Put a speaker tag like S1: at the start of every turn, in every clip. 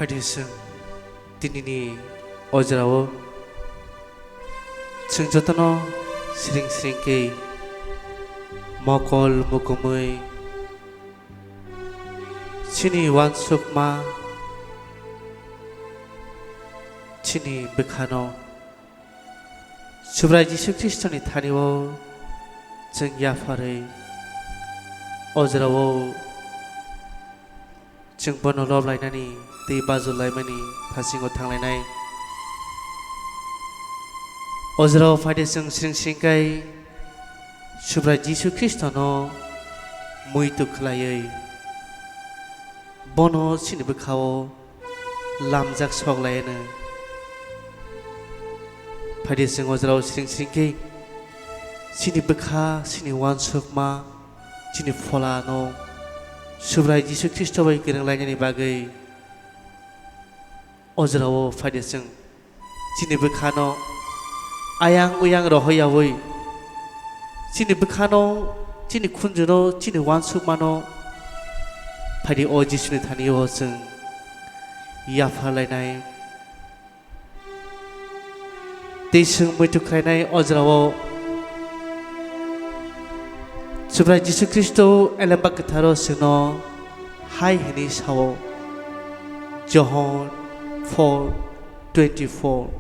S1: 파리승 디니니 어지러워 증저터너 스링스링게 먹을 무금의 신이 완숙마 신이 백하노 주브라지 식지시천이 타니워 증야파를 어지러워 증번호 럽라이나니 때 바줄라이마니 파싱고 탕라이나이 어지러워 파이데승 스링스링가이 주브라 지수 크리스토노 무이투 클라이의 보노 시니브카오 람작 속라이는 파이데승 어지러워 스링스링게 시니브카 시니완숙마 시니폴라노 주브라 지수 크리스토의 기능라이나니 바의 어지러워 파이데승 시니브카노 아양 우양 러허야의 Sini bekano, sini kunjuno, sini wansukmano, padi oji sini thaniyo seng, yaphalai nai, deseng muitukai nai ojrawo, Subra Yesus Kristo elembak ketharo seno, hai hini sawo, John 4:24,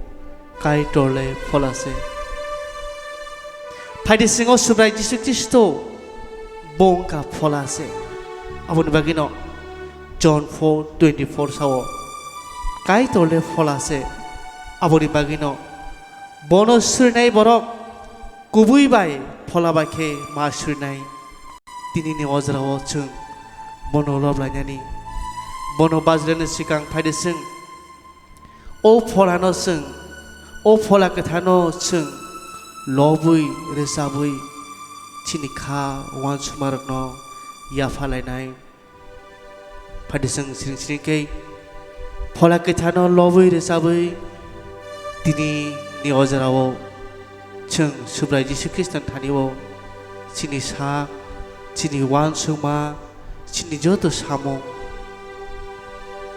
S1: kai tole folase. 파이데싱어 수브라이 지수 크리스토 봉가 폴라세 아버님 바기노 John 4:24 사워 가이톨레 폴라세 아버님 바기노 보노 스르나이 버럭 구부이바이 폴라바케 마스르나이 디니니 어즈라워 층 보노 럽라냐니 보노 바즈레는 시강 파이데싱 오 폴라노 승오 폴라케타노 승 Lobui resabui cinika wan sumarno yaphalai nai padiseng sering ke phola ke thano lobui resabui tini ni ojarawo cheng subrai Yesus Kristus thaniwo chini sa chini wan suma chini joto samo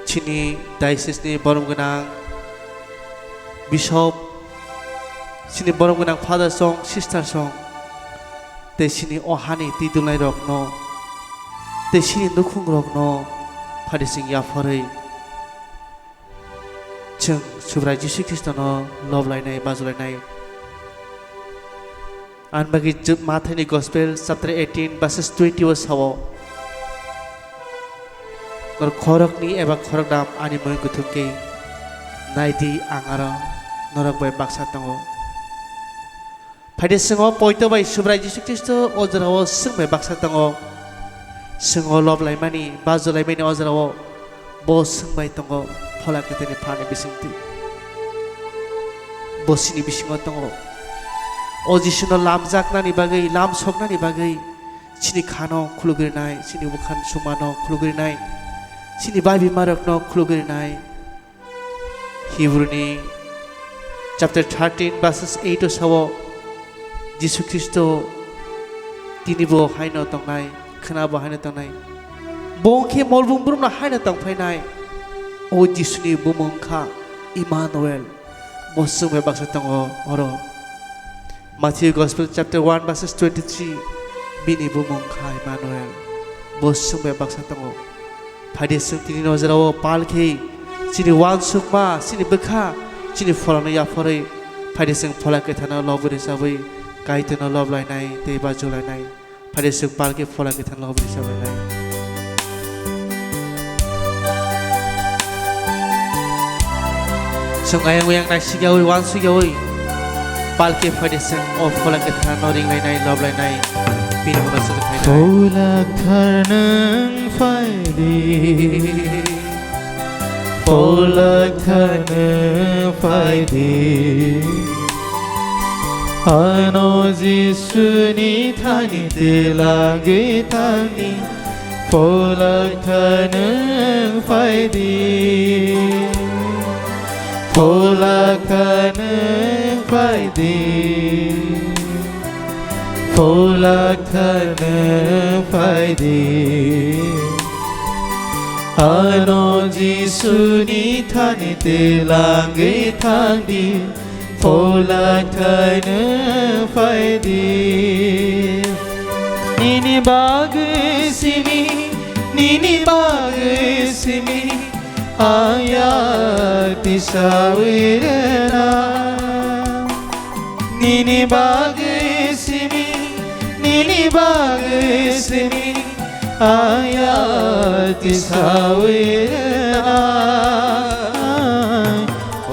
S1: chini diocese ni borom gunang bishop Sini borong gunang father song, sister song. Te sini ohani tidulai rokno. Te sini nukung rokno. Padising yafarai. Cheng subrai Yesus Kristus no love lai nai bazulai nai. An bagi Matthew Gospel chapter 18 verses 20 was hawo. Nor khorok ni eba khorok dam ani moy kuthumke. Naidi angara norak bai baksa tango. 파이데승어 보이터바이 수브라이 지수 크리스토 어즈라워 승매 박사땅어 승어 럽라이마니 바즈라이마니 어즈라워 뭐 승마이 땅어 펄라케테니 파니 비싱티 보시니 비싱어 땅어 어지슈너 람작나니 바게이 람속나니 바게이 시니 카노 쿨루그리나이 시니 우칸 수마노 쿨루그리나이 시니 바이비 마럭노 쿨루그리나이 히브리니 chapter 13 verses 8 사워 Yesus Kristo tinibo haino tongnai khnabo haino tongnai bongke molbung brumna haino tongphainai o Jisuni bumongkha Emmanuel mosung baksa tongo oro Matthew Gospel chapter 1 verses 23 bini bumongkha Emmanuel mosung baksa tongo 파이데승 tini nojarawo palkhe sini wansukma sini bekha sini folana yafarai 파이데승 folake thana lobure sabai Kaitano love lai nai, te baju lai nai, padesuk palke fola kita love bisa lai nai. Sung ayang uyang nai sigawi wan sigawi, palke padesuk o fola kita noring lai nai love lai nai, pin mana sudah kai nai.
S2: Fola kanang faidi, fola kanang faidi. Ano Jisuni thani telage thani polak thanang faidi polak thanang faidi polak thanang faidi Ano Gisu-ni thani te lang ghi thang đi Phô lạc thời nữ phải đi Nini bagı simi Nini bagı simi Ayati savirna Nini bagı simi Nini bagı simi Ayati savirna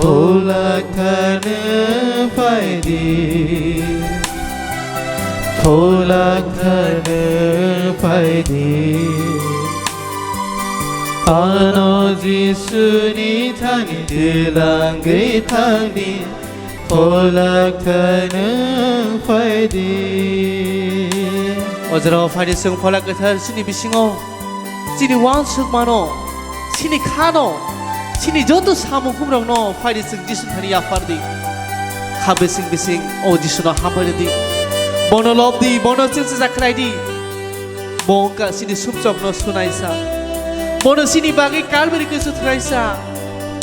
S2: Olak tanı faydi Olak tanı faydi Ano Gisu-ni thani te lang ghi thang đi Olak tanı faydi
S1: 어제로 파리승 폴라크탈 신이 비싱어 신이 왕숙마노 신이 카노 신이 저도 사무 humrong노 파리승 지순타니 야파르디 카베승 비싱 오지수노 함바르디 모노롭디 모노싱스 자크라이디 뭔가 신이 숨적노 수나이사 모노 신이 바기 칼베리크 수트라이사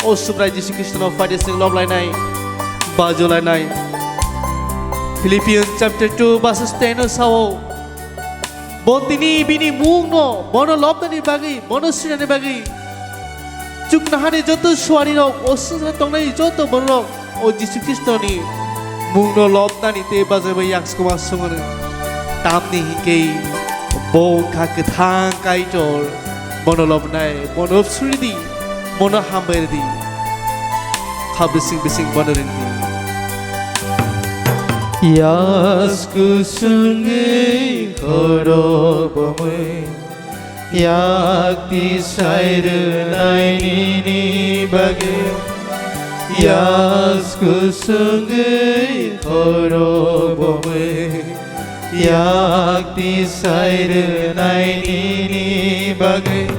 S1: 오 수브라이 지수 크리스토노 파리승 럽라이나이 바조라이나이 Philippians chapter 2 verses 10 sawo Botini bini mungno mono lobdani bagi mono sinani bagi Chuknahani joto suari rok osusra tongnai joto borok o Jisu Kristoni mungno lobdani te bazaba yakskuma sungana tamni hingkei bongka kethang kaitol mono lobnai mono sulidi mono hamberdi khabising bising bonorendi
S2: Yasku sungai korobamai Yakti sayru naini bagi Yasku sungai korobamai Yakti sayru naini bagi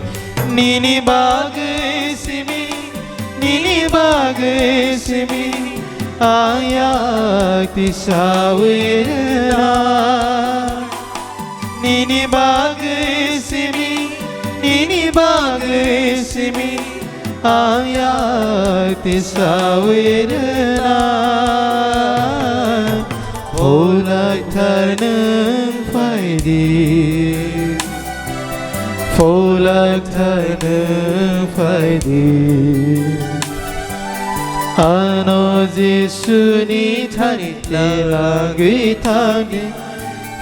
S2: Nini bagi simi Nini bagi simi Ayakti savirna Nini bagı simi Nini bagı simi Ayakti savirna Olak tanım faydi Olak tanım faydi Ano Gisu-ni thani te lang ghi thang đi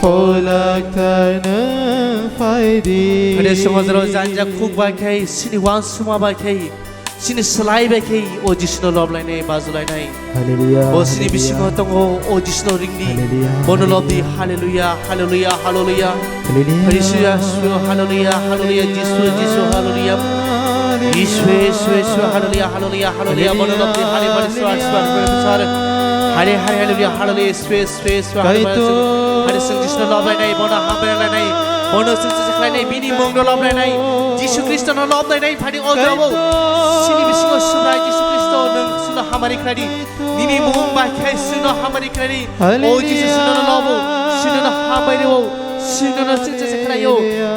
S2: Olak tanı faydi
S1: 그래 성어들어 잔자 쿵바케이 신이 왕수마바케이 신이 슬라이베케이 오 지수노 럽라이네 바줄라이네
S2: Hallelujah
S1: 오 신이 비시고 똥오 오 지수노 링디 모노 럽디 할렐루야 할렐루야 할렐루야 하리수야 수 할렐루야 할렐루야 지수 할렐루야 이수에 할렐루야 할렐루야 할렐루야 모노롭디 하리 바리스 하리 할렐루야 할렐루야 스웨 하리 성지스노 러브라이나이 모노 함베라이나이 모노 성지스카이나이 비니 몽노 러브라이나이 지수 크리스토노 러브라이나이 파리 오드라보 신이 비시고 수라이 지수 크리스토 능 수노 하마리 크라리 니니 몽바이 케스노 하마리 크라리 오 지수 수노 러브 수노 하마리오 수노 성지스카이요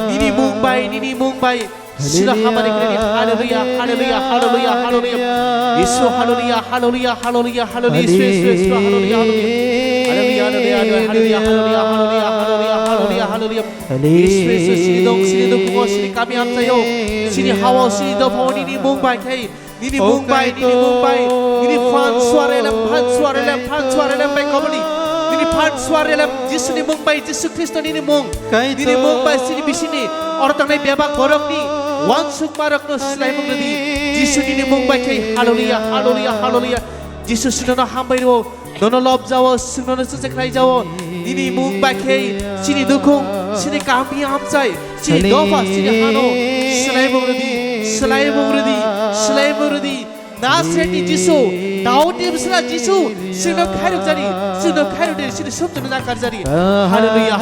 S1: 니니 몽바이 Sila hamari kredi hallelujah hallelujah hallelujah hallelujah Yesu hallelujah hallelujah hallelujah hallelujah Yesu hallelujah hallelujah hallelujah hallelujah hallelujah Yesu sini dong kumo sini kami amsayo sini hawa sini do poni ni mumbai kai ni mumbai ni fan suarelem bai komani ni fan suarelem Yesu ni mumbai Yesu Kristo ni mumbai sini bisini orang tangnai bebak borok ni Wansuk marakno selai mengerti Jisu ini mumbai kai hallelujah Jisu sunono hambai wo nono lob jawo sunono sesekrai jawo ini mumbai kai sini dukung sini kami amsai sini dofa sini hano selai mengerti Nasreti Jisu Daudi besar Jisu sino khairuk dari sini subtu nakar jari hallelujah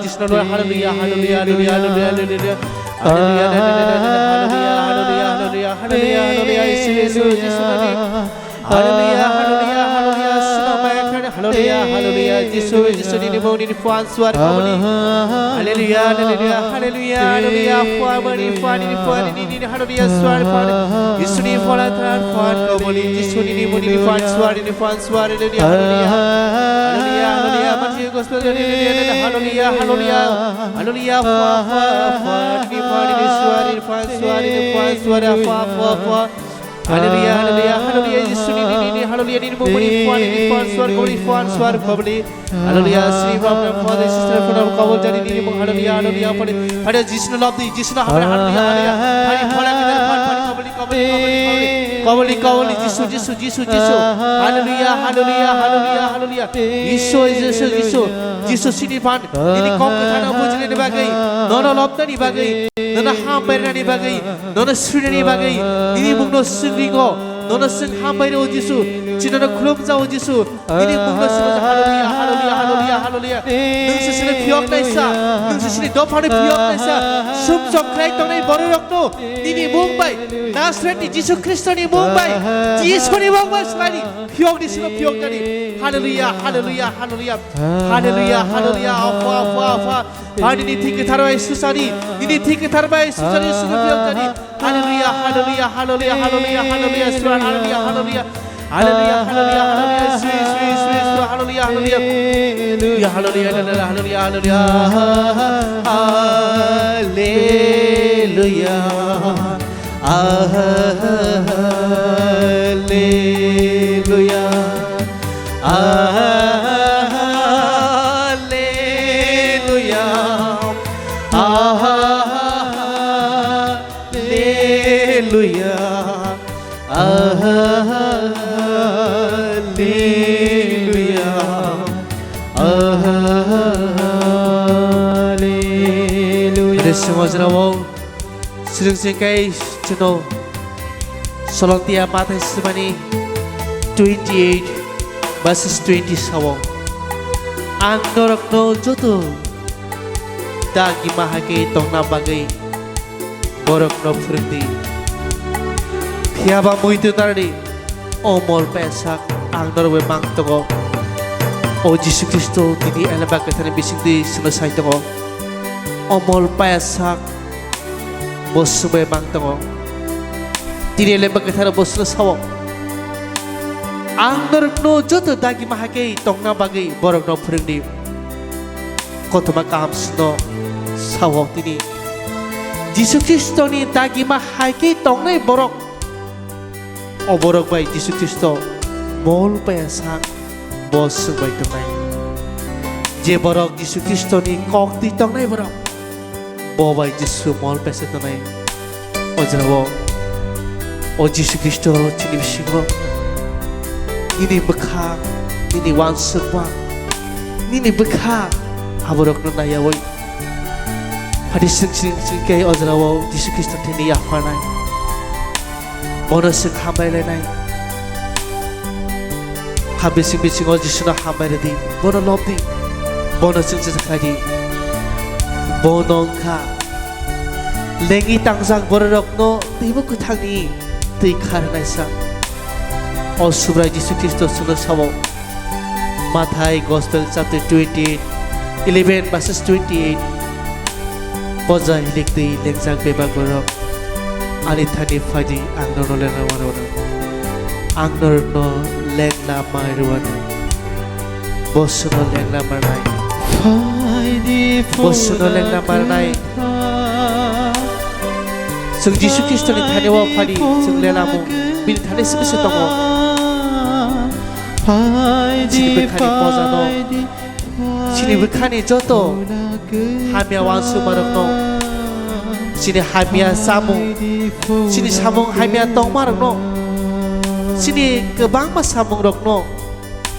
S1: जिसुनो hallelujah hallelujah hallelujah hallelujah hallelujah hallelujah hallelujah hallelujah hallelujah hallelujah Yishu Yishu जिसुनो hallelujah hallelujah hallelujah सुनो मायखाने hallelujah hallelujah Jisu Jisu नि मौनि फुआन सुआर कबनि hallelujah hallelujah hallelujah hallelujah फुआमनि फुआनि नि हालेलुया सुआर फुआन यीशु नि फुआन थार फुआन कबनि जिसु नि मौनि फुआन सुआर हालेलुया हालेलुया हालेलुया हालेलुया माथि gospel hallelujah hallelujah hallelujah hallelujah फुआन नि सुआर फुआन सुआर फुआ Hallelujah, hallelujah, hallelujah. Yesu ni hallelujah ni mumuni fuan suar kabli. Hallelujah, Sri Baba Father sister from Kabul jadi ni mung hallelujah, hallelujah. Pada Yesu love di Yesu hallelujah, hallelujah. Hari phala kita kabli Yesu. Hallelujah, hallelujah, hallelujah, hallelujah. Yesu sini pan. Ini kau kethana bujne ni bagai. Nono love ni bagai. Nono ham bayar ni bagai. Nono suri ni bagai. Ini mung no singrigo. Nono sing ham bayar o Yesu. Cina kulum jauh Yesu. Ini mung no sing hallelujah, hallelujah, hallelujah, hallelujah. Nung sini piok naisa. Nung sini dopane piok naisa. Sum sokrai tonai baru rakno. Ini Mumbai. Nasret ni Yesu Kristo ni Mumbai. Yesu ni Mumbai sekali. Piok di sini piok tadi. Hallelujah, hallelujah, hallelujah. Hallelujah, hallelujah. Apa. Hari ini tiga tharbai susani. Ini tiga tharbai susani suruh piok tadi. Hallelujah, hallelujah, hallelujah, hallelujah, hallelujah. Surah hallelujah, hallelujah. Hallelujah, hallelujah, hallelujah. Sweet, hallelujah, hallelujah. Ya hallelujah, hallelujah, hallelujah, hallelujah. Hallelujah. Semua sering kai cuno Solontia Mata Semani 28 verses 20 sawo Andorokno joto dagi mahake tongna bagai borokno frundi Piaba muito tardi omol pesak andor we mangtogo O Jesus Kristo dini elaba katane bisindi selesai togo Omol payasak bos memang tengok tidak lembag kita bos lesawo angger no joto dagi mahake tongna bagai borok no frendi kotoma kams no sawo tini Yesus Kristo ni dagi mahake tongnai borok o borok bai Yesus Kristo mol payasak bos bai tongnai je borok Yesus Kristo ni kok di tongnai borok Boba Yesu mol pesa tanai ojrawo o Yesu Kristo chini bishigo ini bekha ini wansukwa ini bekha aborok no naya woi hadi sing kai ojrawo Yesu Kristo tini yafanai mono sing hambai lenai habising bising o Yesu na hambai di mono lobdi mono sing sakadi Bonongka lengi tangsang borokno tibu kuthangi tei kharnaisa o subra Yesu Kristo suno sabo Matthai Gospel chapter 28 11 verses 28 boja hilikti lengjang bebak borok ani thani phadi angno no lena warona angno no lengna mairuan bosuno lengna marnai Bosuno lengna marnai Sung Yesu Kristo ni thane wa phari sung lelamu bin thane sibise tongo Sini bekhani pozano Sini bekhani joto hamia wansu marokno Sini hamia samung Sini samung hamia tong marokno Sini kebang mas samung rokno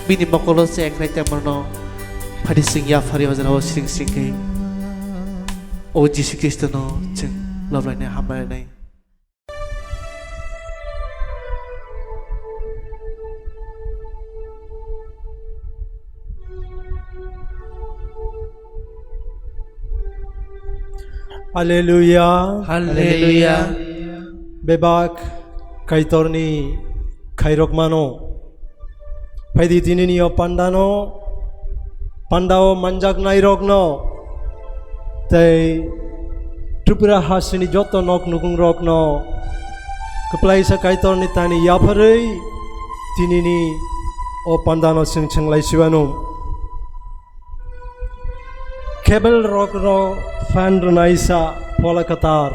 S1: bini mokolo se ekrai temarno Phadi sing ya phari wajana sing kai O Yesu Kristo no ching love line hambai nai
S2: Hallelujah.
S1: Hallelujah.
S2: Bebak kaitorni khairok mano. Paidi tinini o pandano. Pandao manjak nairok no. Tay Tripura hasini joto nok nukung rok no. Keplai sa kaitorni tani yaparei. Tinini o pandano sing changlai siwanum. Kebel rock ro fan renaisa pola katar.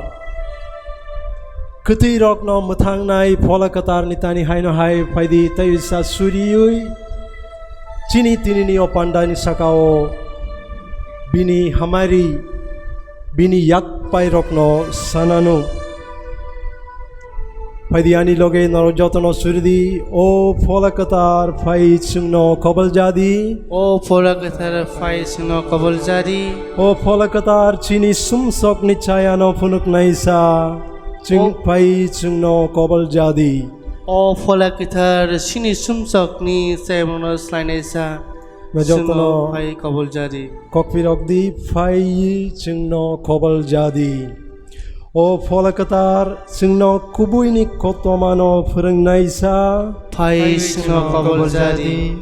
S2: Kuti rock no muthang nai pola katar nitani haino hai paidi tayisa suriyui. Chini tinini o pandani sakao. Bini hamari. Bini yak pai rock no sananu. Paidi ani loge naro jotono surdi o pola katar pai chungno kobal jadi.
S1: O Polakatar Fai Sino Kabaljari.
S2: O Polakatar chini sumsok ni chaya no punuk naisa. Chung pai chungno kobal jadi.
S1: O Polakatar Sini Sumsok ni Sayamono Slainesa.
S2: Najotono
S1: Fai Kabaljari.
S2: kokpirok di pai chungno kobal jadi. O Polakatar chungno kubui ni kotomano purung naisa.
S1: Fai Sino Kabaljari.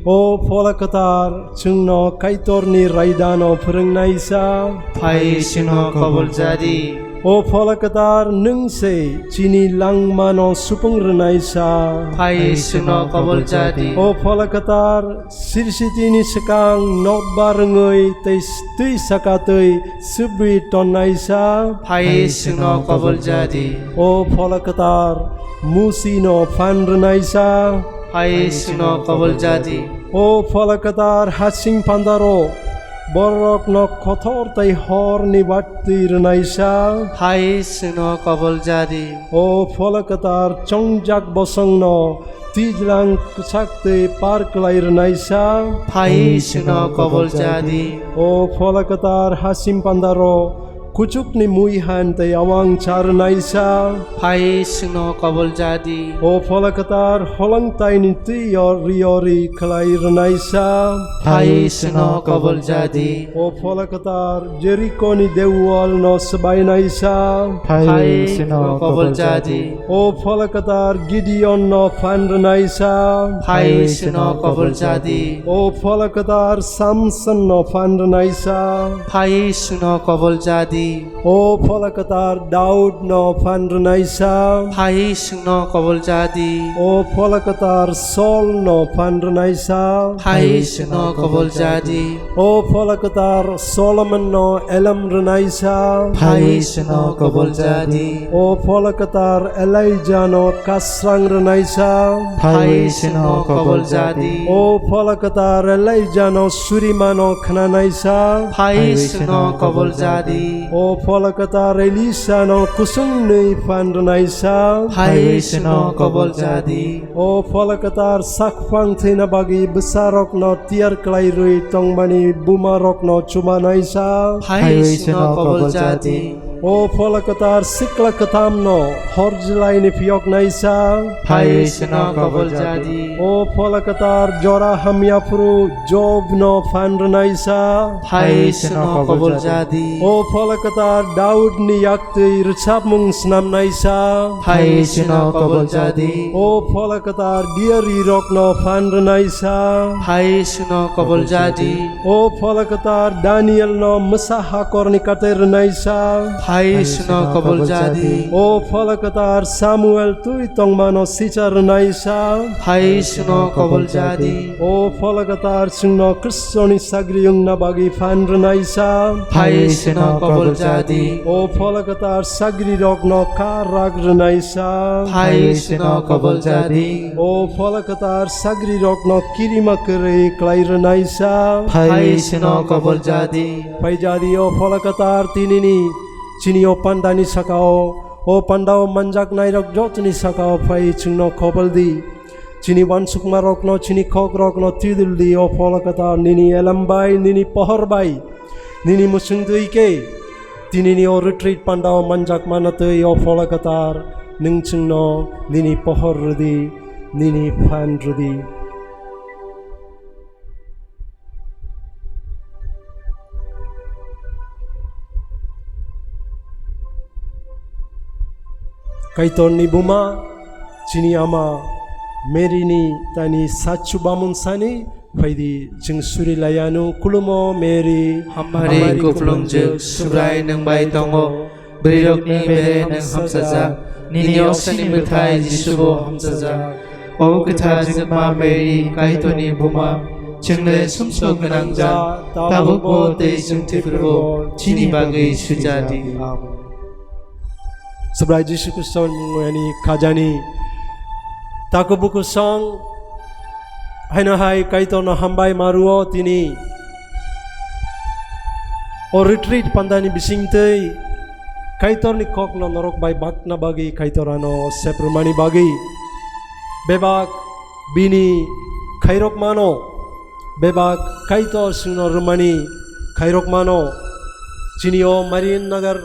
S2: O Polakatar chungno kaitor ni raidano purung naisa.
S1: Fai Sino Kabaljari.
S2: O Polakatar nungse chini langmano supung renaisa.
S1: Fai Sino Kabaljari.
S2: O Polakatar sirsitini sekang nokbarngoi tui sakatui subri tonaisa.
S1: Fai Sino Kabaljari.
S2: O Polakatar musino fan renaisa.
S1: Fai Sino Kabaljari.
S2: O Polakatar hasing pandaro borok no kotor tai hor ni batti renaisa.
S1: Fai Sino Kabaljari.
S2: O Polakatar chongjak bosong no tijlang kusakte park lai renaisa.
S1: Fai Sino Kabaljari.
S2: O Polakatar hasim pandaro kucuk ni muihan te awang char naisa.
S1: Fai Sino Kabaljari.
S2: O Polakatar holang tai ni ti riori kalai renaisa.
S1: Fai Sino Kabaljari.
S2: O Polakatar Jericho ni dewal no sabai naisa.
S1: Fai Sino Kabaljari.
S2: O Polakatar Gideon no fan renaisa.
S1: Fai Sino Kabaljari.
S2: O Polakatar Samson no fan renaisa.
S1: Fai Sino Kabaljari.
S2: O Polakatar Daud no fan renaisa.
S1: Fai Sino Kabaljari.
S2: O Polakatar Saul no fan renaisa.
S1: Fai Sino Kabaljari.
S2: O Polakatar Solomon no elam renaisa.
S1: Fai Sino Kabaljari.
S2: O Polakatar Elijah no kasrang renaisa.
S1: Fai Sino Kabaljari.
S2: O Polakatar Elijah no surima no khananaisa.
S1: Fai Sino Kabaljari.
S2: O Polakatar Elisa no kusung nei fan renaisa.
S1: Fai Sino Kabaljari.
S2: O Polakatar sakfang thina bagi besarok no tiar klai rui tongbani bumarok no chuma naisa.
S1: Fai Sino Kabaljari.
S2: O Polakatar sikla katam no horjlai ni piok naisa.
S1: Fai Sino Kabaljari.
S2: O Polakatar jora hamyapru job no fan renaisa.
S1: Fai Sino Kabaljari.
S2: O Polakatar Daud ni yakti rchap mung snam naisa.
S1: Fai Sino Kabaljari.
S2: O Polakatar diari rok no fan renaisa.
S1: Fai Sino Kabaljari.
S2: O Polakatar Daniel no masa hakor ni kate renaisa.
S1: Fai Sino Kabaljari.
S2: O Polakatar Samuel tui tongmano sicha renaisa.
S1: Fai Sino Kabaljari.
S2: O Polakatar singno Kristoni sagriung na bagi fan renaisa.
S1: Fai Sino Kabaljari.
S2: O Polakatar sagri rok no kar rag renaisa.
S1: Fai Sino Kabaljari.
S2: O Polakatar sagri rok no kirima kere klai renaisa.
S1: Fai Sino Kabaljari.
S2: Pai jadi o Polakatar tinini chini o pandani sakao. O pandao manjak nairok jotni sakao pai chungno kobaldi. Chini wansuk marok no chini kok rok no tiduldi o Polakatar nini elambai nini pohorbai. Nini musungdui ke. Tinini o retreat pandao manjak manatui o Polakatar. Ning chungno nini pohor rudi. Nini fan rudi. kaitorni buma chini ama merini tani sachu bamun sani faidi jing suri layanu kulumo Mary
S1: Hamari kuplumjuk subrai nang bai tongo Brirok ni bere nang hamsaja Nini oksani muthai Jisubo hamsaja O kata jingma Mary kaitoni buma Jingle sumso ganangja Tabubo te jungtifurbo Chini bagai sujadi Amen
S2: Sebelah Yesus Kristus mengani kajani taku buku song haina hai kaito no hambai maruo tini o retreat pandani bising tei kaitor ni kok no norok bai bakna bagi kaitorano seprumani bagi bebak bini kairok mano bebak kaitor sino rumani kairok mano cinio Marine Nagar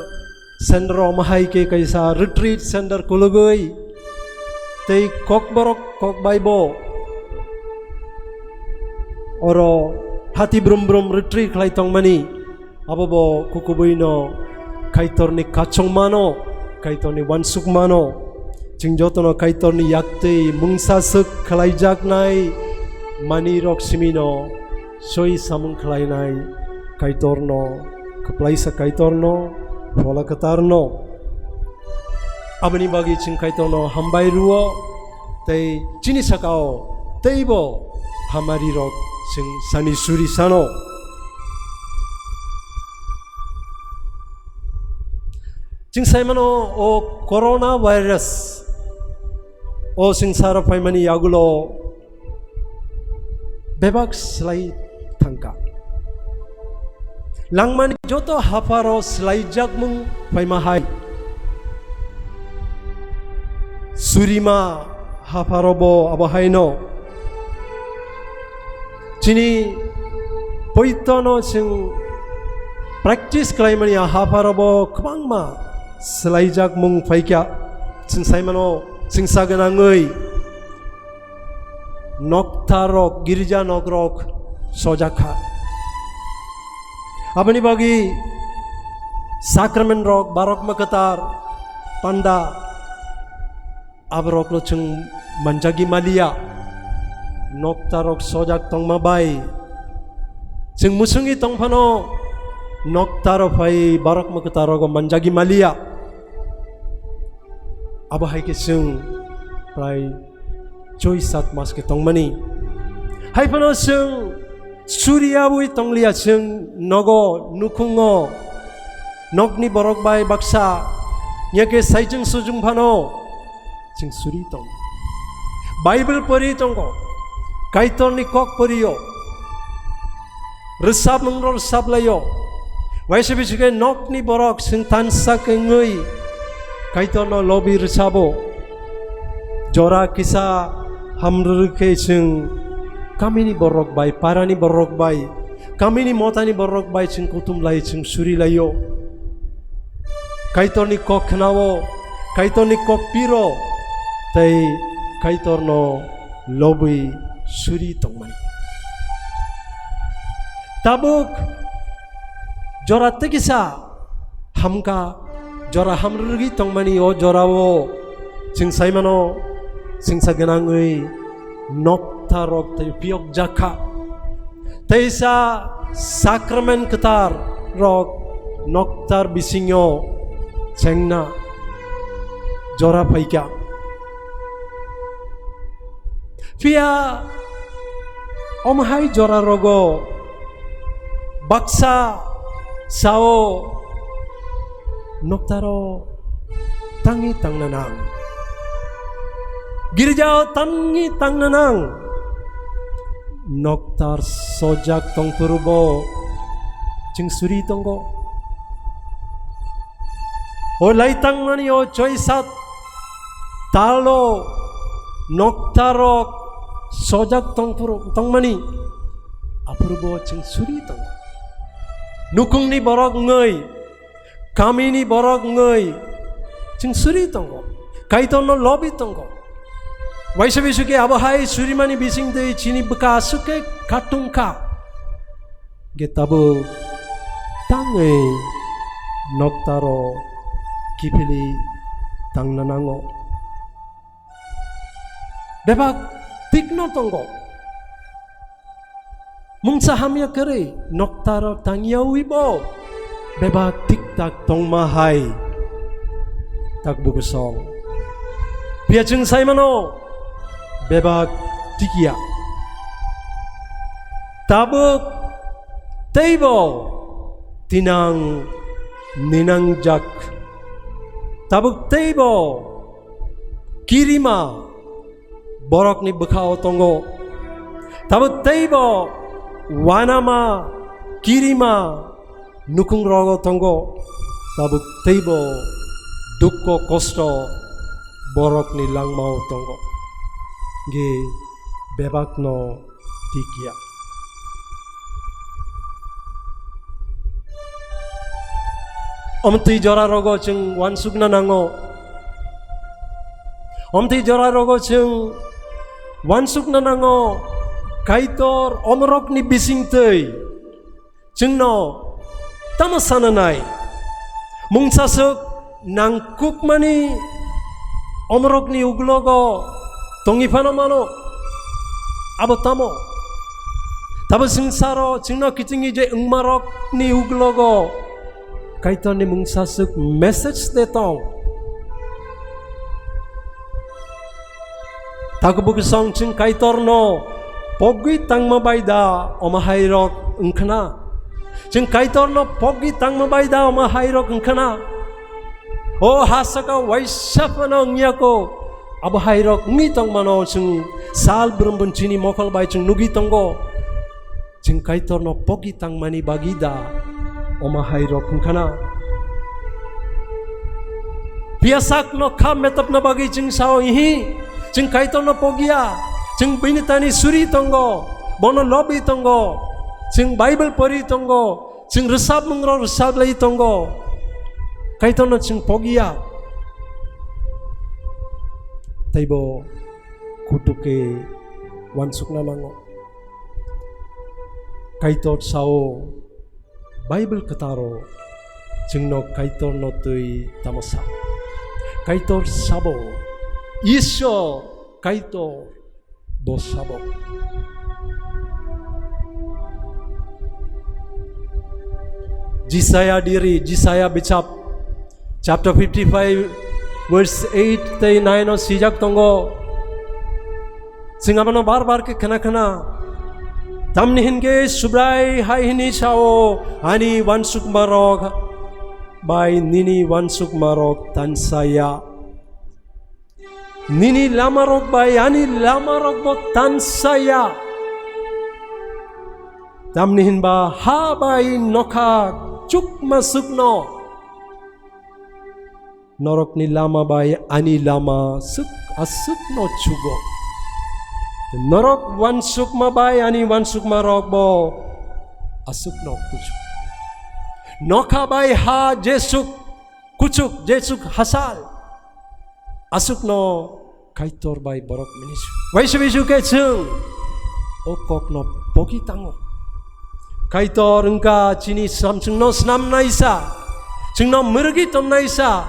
S2: Center mahai ke kaisa retreat center kulugoi tei kok borok kok baibo oro hati brum brum retreat klai tong mani abobo kukubuino kaitor ni kachong mano kaitor ni wansuk mano jingjotono kaitor ni yakte mungsa suk khlai jak nai mani rok simino soi samung khlai nai kaitor no kaplai sa kaitor no Pola katarno abani bagi cingkai tono hambai ruo tei cini sakao teibo hamari rok sing sani suri sano cing saimano o corona virus o sing sara paimani yagulo bebak selai tangka langmani joto haparo selai jagmung paimahai surima haparobo abahaino chini poitono sing practice klaimani haparobo kbangma selai jagmung paikya sing saimano sing saganangoi noktarok girja nogrok sojakha abani bagi sakramen rok barok makatar panda abrok lo chung manjagi malia noktarok sojak tong mabai chung musungi tong phano noktaro phai barok makatarok manjagi malia abahai ke chung prai choi sat mas ke tong mani hai phano chung Surya bui tonglia chung nogo nukungo nokni borok bai baksa nyake saijung sujung phano chung suri tong Bible pori tongko kaitor ni kok poriyo resap mengror resap layo waise bisuke nokni borok sing tansa kengui kaitor no lobby resabo jora kisa hamrke chung kami ni borok bai parani borok bai kami ni motani borok bai chung kutum lai chung suri layo kaitor ni kok knawo kaitor ni kok piro tai kaitor no lobby suri tongmani tabuk jora tekisa hamka jora hamrugi tongmani o jorawo chung saimano sing saganangui nok tarok tay piok jaka taysa sakramen ketar rok noktar bisingyo chengna jora paikya pia omhai jora rogo baksa sao noktaro tangi tangnanang girjao tangi tangnanang noktar sojak tong purbo jing suri tonggo o laitang mani o choi sat talo noktarok sojak tong puru tong mani apurbo jing suri tonggo nukung ni borok ngei kami ni borok ngei jing suri tonggo kaiton no lobby tonggo waisa bisuke abahai surimani bising dei chini beka suke katungka getabu tangai noktaro kipili tang nanango bebak tikno tonggo mungsa hamya kere noktaro tangyaw ibo bebak tiktak tong mahai tak bugusong piaceng saimano bebak tikia tabuk teibo tinang ninangjak tabuk teibo kirima borok ni bekao tonggo tabuk teibo wanama kirima nukung rogo tonggo tabuk teibo dukko kosto borok ni langmau tonggo ge bebak no tikia omti jora rogo chung wansuk nanango omti jora rogo chung wansuk nanango kaitor omrok ni bising tei chung no tamasananai mungsasuk nangkuk mani omrok ni uglogo tongipano mano abo tamo tabo singsaro chingno kitingi je ungmarok ni uglogo kaitor ni mungsasuk message detong takubuk song ching kaitor no pogi tangma baida omahairok ungkana ching kaitor no pogi tangma baida omahairok ungkana o hasaka waisapano ngyako abahairok ngitong mano ching sal brumbun chini mokol bai ching nugi tonggo ching kaitor no pogi tangmani bagida omahairok ungkana piasak no kham metap na bagi ching sao ihi ching kaitor no pogia ching binitani suri tonggo bono lobby tonggo ching bible pori tonggo ching resab mungro resab lai tonggo kaitor no ching pogia taibo kutuke wansuk nanango kaitor sao bible kataro chingno kaitor no tui tamasa kaitor sabo isyo kaitor do sabo Jisaya diri Jisaya bicap chapter 55 verse 8 te 9 no sijak tonggo singapano bar ke khana tamni hinge subrai hai hini sao ani wansuk marok bai nini wansuk marok tansaya nini lamarok bai ani lamarok bo tansaya tamni hinba ha bai nokha chuk masukno norok ni lama bai ani lama suk asuk no chugo norok wansuk mabai ani wansuk marok bo asuk no kuchuk nokha bai ha jesuk kuchuk jesuk hasal asuk no kaitor bai borok minisu waisu ke chung okok no poki tango kaitor engka chini samsung no snam naisa chingno mergi tom naisa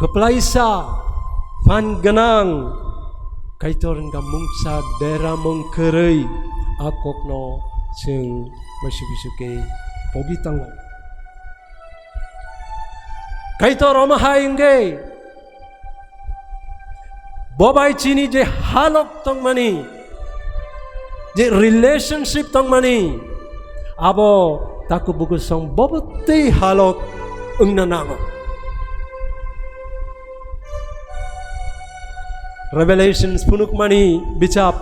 S2: keplaisa pan genang kaitor engka mungsa dera mongkerei akok no chung waisu ke pogi tango kaitor omahai engge bobai chini je halok tong mani je relationship tong mani abo taku buku song bobote halok ungnanango Revelations punuk mani bicap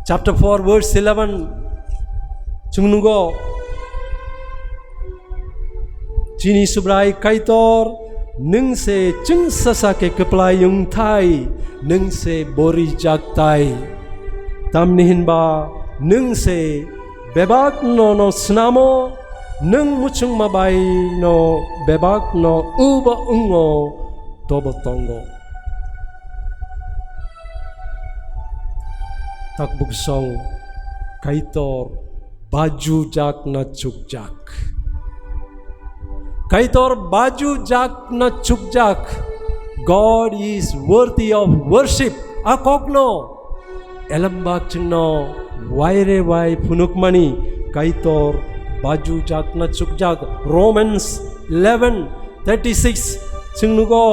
S2: chapter 4 verse 11 chungnugo chini subrai kaitor nung se chung sasa ke keplai yung thai nung se bori jak tai tamnihin ba nung se bebak no snamo nung muchung mabai no bebak no uba ungo tobo tongo takbuk song kaitor baju jak na chuk jak kaitor baju jak na chukjak. God is worthy of worship. Akokno elambak chingno waire wai punukmani kaitor baju jak na chukjak. Romans 11:36 chingnugo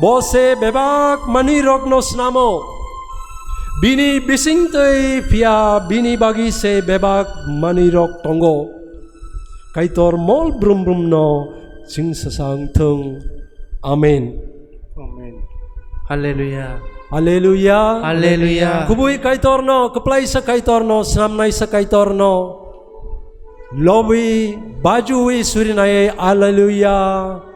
S2: bose bebak mani rokno snamo. Bini bising tei pia bini bagi se bebak mani rok tongo. Kaitor mol brum brum no sing sasang thung. Amen.
S1: Amen. Hallelujah.
S2: Hallelujah.
S1: Hallelujah.
S2: Kubui kaitor no, keplai sa kaitor no, samnai sa kaitor no. Lobi baju wi surinai. Hallelujah.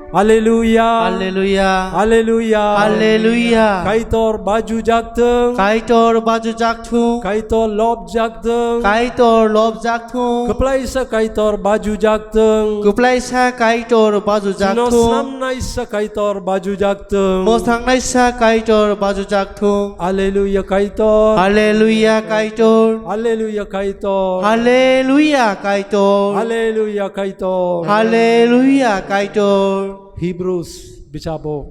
S2: Hallelujah.
S1: Hallelujah.
S2: Hallelujah.
S1: Hallelujah.
S2: Kaitor baju jaktung.
S1: Kaitor baju jakthung.
S2: Kaitor lob jaktung.
S1: Kaitor lob jakthung.
S2: Keplai sa kaitor baju jaktung.
S1: Kuplai sa kaitor baju
S2: No
S1: jakthung.
S2: samnai sa kaitor baju jaktung.
S1: Mosangnai sa kaitor baju jakthung.
S2: Hallelujah kaitor.
S1: Hallelujah kaitor.
S2: Hallelujah kaitor.
S1: Hallelujah kaitor.
S2: Hallelujah kaitor.
S1: Hallelujah kaitor.
S2: Hebrews bichabo.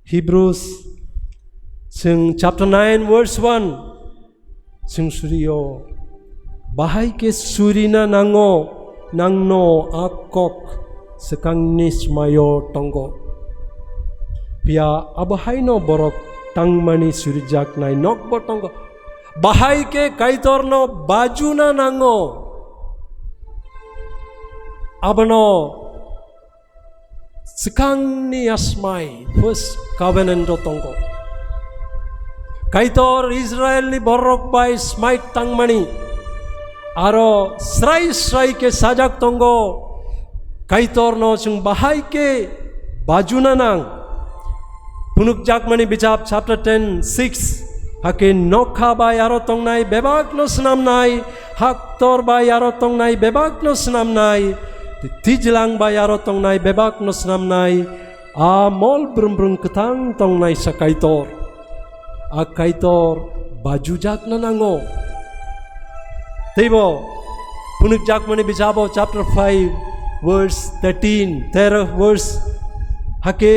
S2: Hebrews sing chapter 9 verse 1 sing suriyo bahai ke surina nango nangno akok sekang nismayo tongo pia abahai no borok tangmani surijak nai nok botongo bahai ke kaitor no baju na nango abano sekang ni asmai first covenant tongo kaitor Israel ni borok bai smite tangmani aro srai ke sajak tongo kaitor no sung bahai ke bajuna nang punuk jakmani bichap chapter 10:6 hake nokha bai aro tongnai bebak no snam nai hak tor bai aro tongnai bebak no snam nai tijlang bai aro tongnai bebak no snam nai a mol brum brum ketang tongnai sa kaitor a kaitor baju jak na nango teibo punuk jakmani bichabo chapter 5 verse 13 verse hake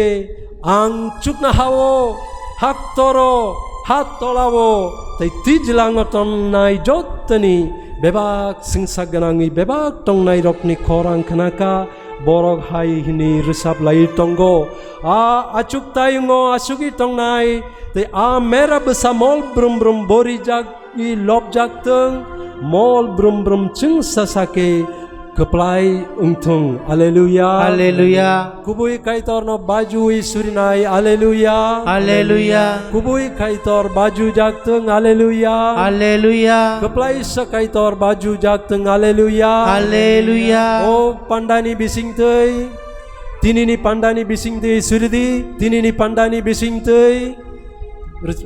S2: ang chukna hawo hak toro hat tolawo tai tijlang tongnai jotani bebak singsaganangi bebak tongnai rokni korang kanaka borok hai hini resap lai tonggo a achuk tayungo asugi tongnai te a mera besamol brum brum bori jak i lob jak tung mol brum brum chung sasake keplai ungtung haleluya
S1: Hallelujah.
S2: kubui kaitor no baju i surinai haleluya
S1: Hallelujah.
S2: kubui kaitor baju jak tung haleluya
S1: Hallelujah.
S2: keplai sa kaitor baju jak tung haleluya
S1: Hallelujah.
S2: oh pandani bising tei tinini pandani bising tei suridi tinini pandani bising tei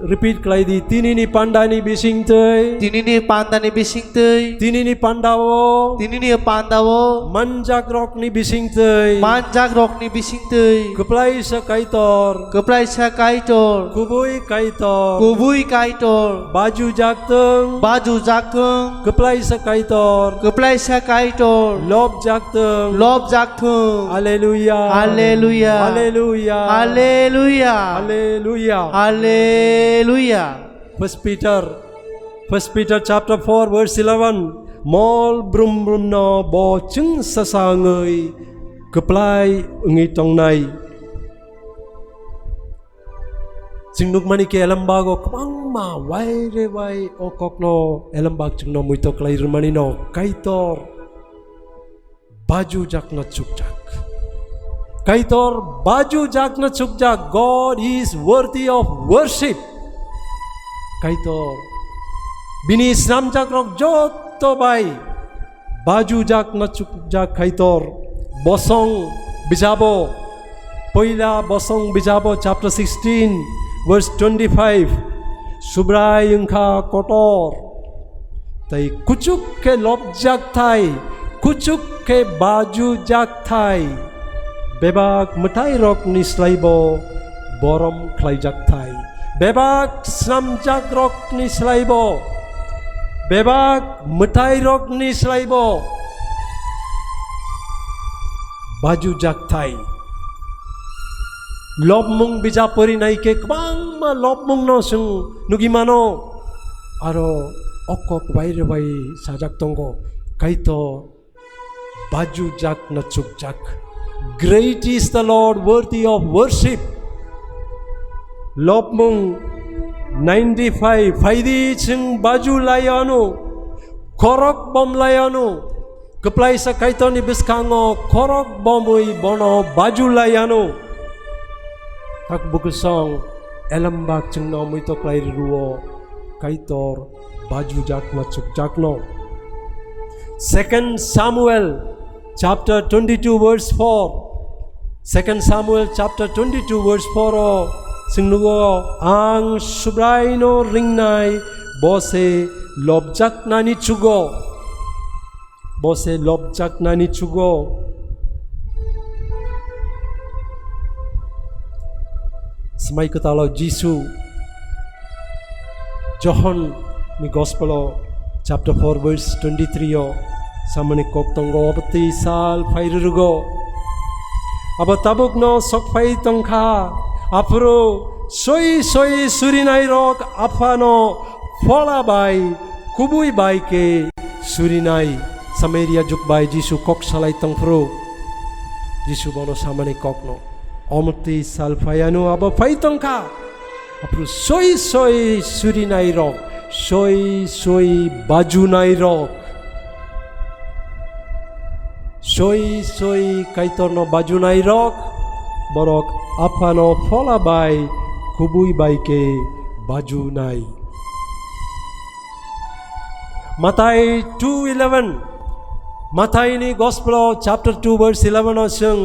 S2: repeat klaidi tinini pandani bising tei
S1: Tinini pandani bising teuy.
S2: tinini pandawo
S1: Tinini pandawo.
S2: manjak rokni bising tei
S1: Manjak rokni bising teuy.
S2: keplai sa kaitor
S1: Keplai sa kaitor.
S2: kubui kaitor
S1: Kubui kaitor.
S2: baju jak tung
S1: Baju jakthung.
S2: keplai sa kaitor
S1: Keplai sa kaitor.
S2: lob jak tung
S1: Lob jakthung.
S2: haleluya
S1: Hallelujah.
S2: haleluya
S1: Hallelujah.
S2: haleluya
S1: Hallelujah.
S2: First Peter chapter 4 verse 11 mol brum brum no bo chung sasangoi keplai ngi tongnai singnuk mani ke elambago kamang ma wai re wai okok no elambag chung no muito klai rumani no kaitor baju jak na chukjak kaitor baju jak na chukjak God is worthy of worship kaitor bini snam jak rok joto bai baju jak na chukjak kaitor bosong bijabo poila bosong bijabo chapter 16 verse 25 subrai yungkha kotor tai kuchuk ke lob jak thai kuchuk ke baju jak thai bebak metai rok nislaibo borom klai jak thai bebak snam jak rok nislaibo bebak metai rok nislaibo baju jak thai lob mung bija pori nai ke kbang ma lob mung no sung nugi mano aro okok baire bai sajak tongo kaito baju jak na chuk jak. Great is the Lord, worthy of worship. Lob mung 95 faidi chung baju layanu korok bom layanu keplai sa kaito ni biskango korok bomui bono baju layanu tak buku song elambak chung no muito klai ruo kaitor baju jak machuk jak no. 2 Samuel chapter 22 verse 4. 2 Samuel chapter 22 verse 4 singnugo ang subraino ringnai bose lobjak nani chugo bose lobjak nani chugo. Semai ketalo Jisu John ni Gospel chapter 4 verse 23 samani koktongo abati sal fairugo aba tabuk no sokpai tongkha apro soi surinai rok apano fola bai kubui bai ke surinai Samaria juk bai Jisu kok salai tongpro Jisu bono samani kokno omti sal fayanu aba fai tongkha apro soi surinai rok soi baju nai rok soi kaitorno baju nai rok borok apano fola bai kubui bai ke baju nai. Matai 2:11 Matai ni Gospel chapter 2 verse 11 osung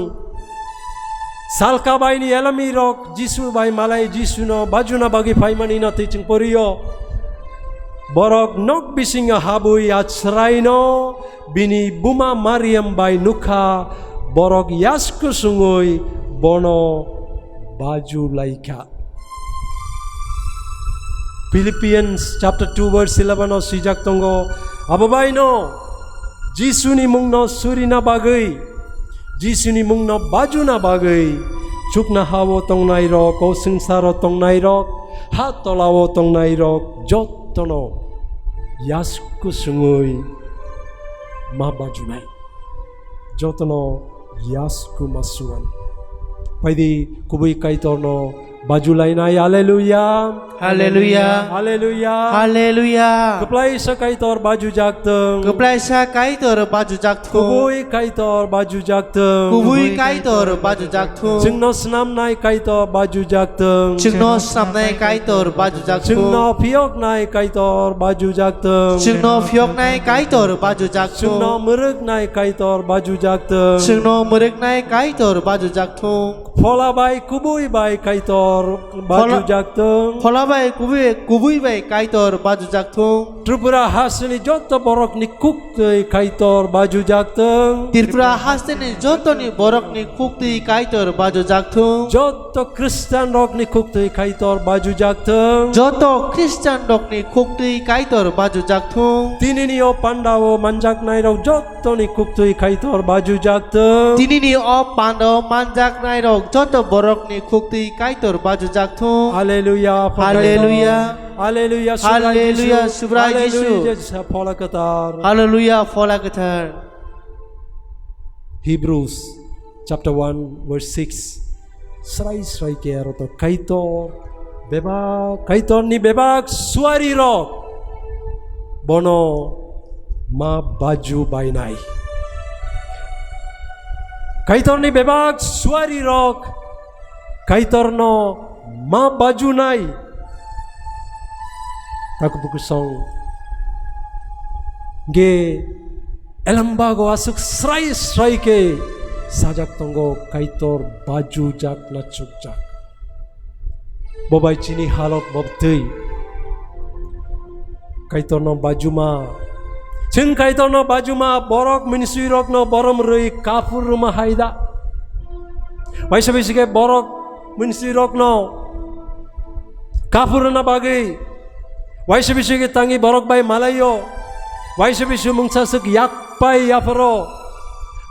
S2: salka bai ni elami rok Jisu bai malai Jisu no baju na bagi pai mani na teaching porio borok nok bisinga habui atsraino bini buma Mariam bai nukha borok yasku sungoi bono baju laika. Philippians chapter 2 verse 11 o sijak tongo ababai no Jisu ni mungno surina bagai Jisu ni mungno baju na bagai chukna hawo tongnai rok o singsaro tongnai rok hat tolawo tongnai rok jottono yasku sungoi ma baju nai jotono yasku masuan paidi kubui kaitorno baju lainai haleluya haleluya keplai sa kaitor baju jakteng
S1: keplai sa kaitor baju jakthung
S2: kubui kaitor baju jakteng
S1: kubui kaitor baju jakthung
S2: jingno snam nai kaitor baju jakteng
S1: jingno samnai kaitor baju jakthung
S2: jingno phiok nai kaitor baju jakteng
S1: jingno phiok nai kaitor baju jakthung
S2: jingno muruk nai kaitor baju jakteng
S1: jingno muruk nai kaitor baju jakthung
S2: fola bai kubui bai kaitor baju jakteng
S1: fola bai kubui bai kaitor baju jakthung
S2: Tripura hasni joto borok ni kuktei kaitor baju jakteng
S1: Tripura hasni joto ni borok ni kuktei kaitor baju jakthung
S2: joto Kristen rok ni kuktei kaitor baju jakteng
S1: joto Kristen rok ni kuktei kaitor baju jakthung
S2: tinini o pandao manjak nai rok joto ni kuktei kaitor baju jakteng
S1: tinini o pandao manjak nai rok joto borok ni kuktei kaitor baju jakthung
S2: haleluya
S1: haleluya subrai Jisu
S2: fola katar
S1: haleluya fola katar.
S2: Hebrews chapter 1 verse 6 Srai ke aroto kaitor ni bebak suari rok bono ma baju bainai kaitor ni bebak suari rok kaitor no ma baju nai tak buku song ge elambago asuk srai ke sajak tonggo kaitor baju jak na chuk jak bobai chini halok bobtei kaitor no baju ma ching kaitor no baju ma borok minsui rok no borom rei kafur rumah haida waisa bisike borok minsui rok no kafur na bagai waisa bisike tangi borok bai malayo waisa bisu mungsasuk yak pai yaparo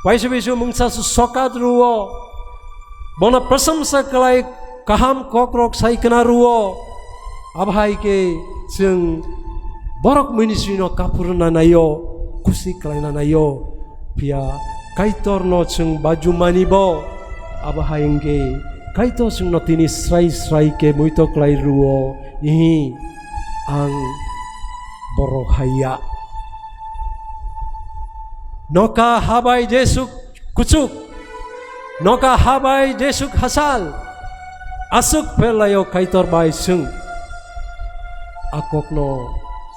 S2: Waisu mungsa su sokat ruo. Bona prasamsa kalai kaham kokrok sai kena ruo. Abhai ke sing borok ministry no kapurna nayo kusi kalai na nayo. Pia kaitor no sing baju manibo. Abhai ke kaitor sing no tini srai ke muito kalai ruo. Ihi ang borok haya. Noka habai jesuk kucuk. Noka habai jesuk hasal. Asuk pelayo kaitor bai sung. Akok no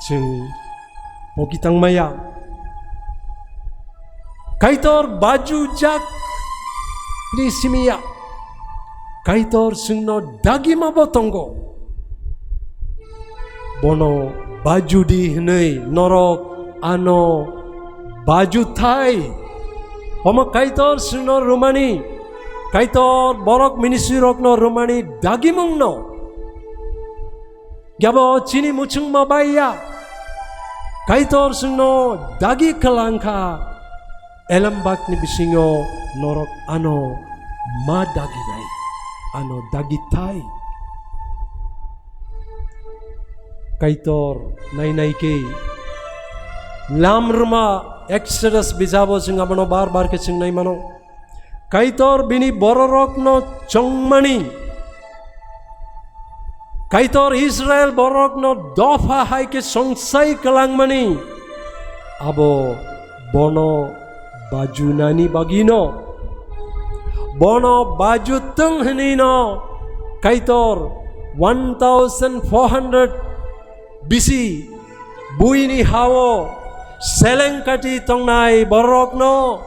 S2: sung pokitang maya. Kaitor baju jak ni simia. Kaitor sung no dagi mabotonggo. Bono baju di hinay norok ano baju thai. Oma kaitor sung no rumani. Kaitor borok ministry rok no rumani dagi mong no. Gyabo chini muchung mabaya. Kaitor sung no dagi kalangka. Elambak ni bisingo norok ano ma dagi nai. Ano dagi thai. Kaitor nai ke. Lamrma Exodus bijabo sing abano bar ke sing nai mano. Kaitor bini bororok no chongmani. Kaitor Israel borok no dofa hai ke songsai kalangmani. Abo bono baju nani bagino. Bono baju tenghni no. Kaitor 1400 BC buini hawo selengkati tongnai borok no.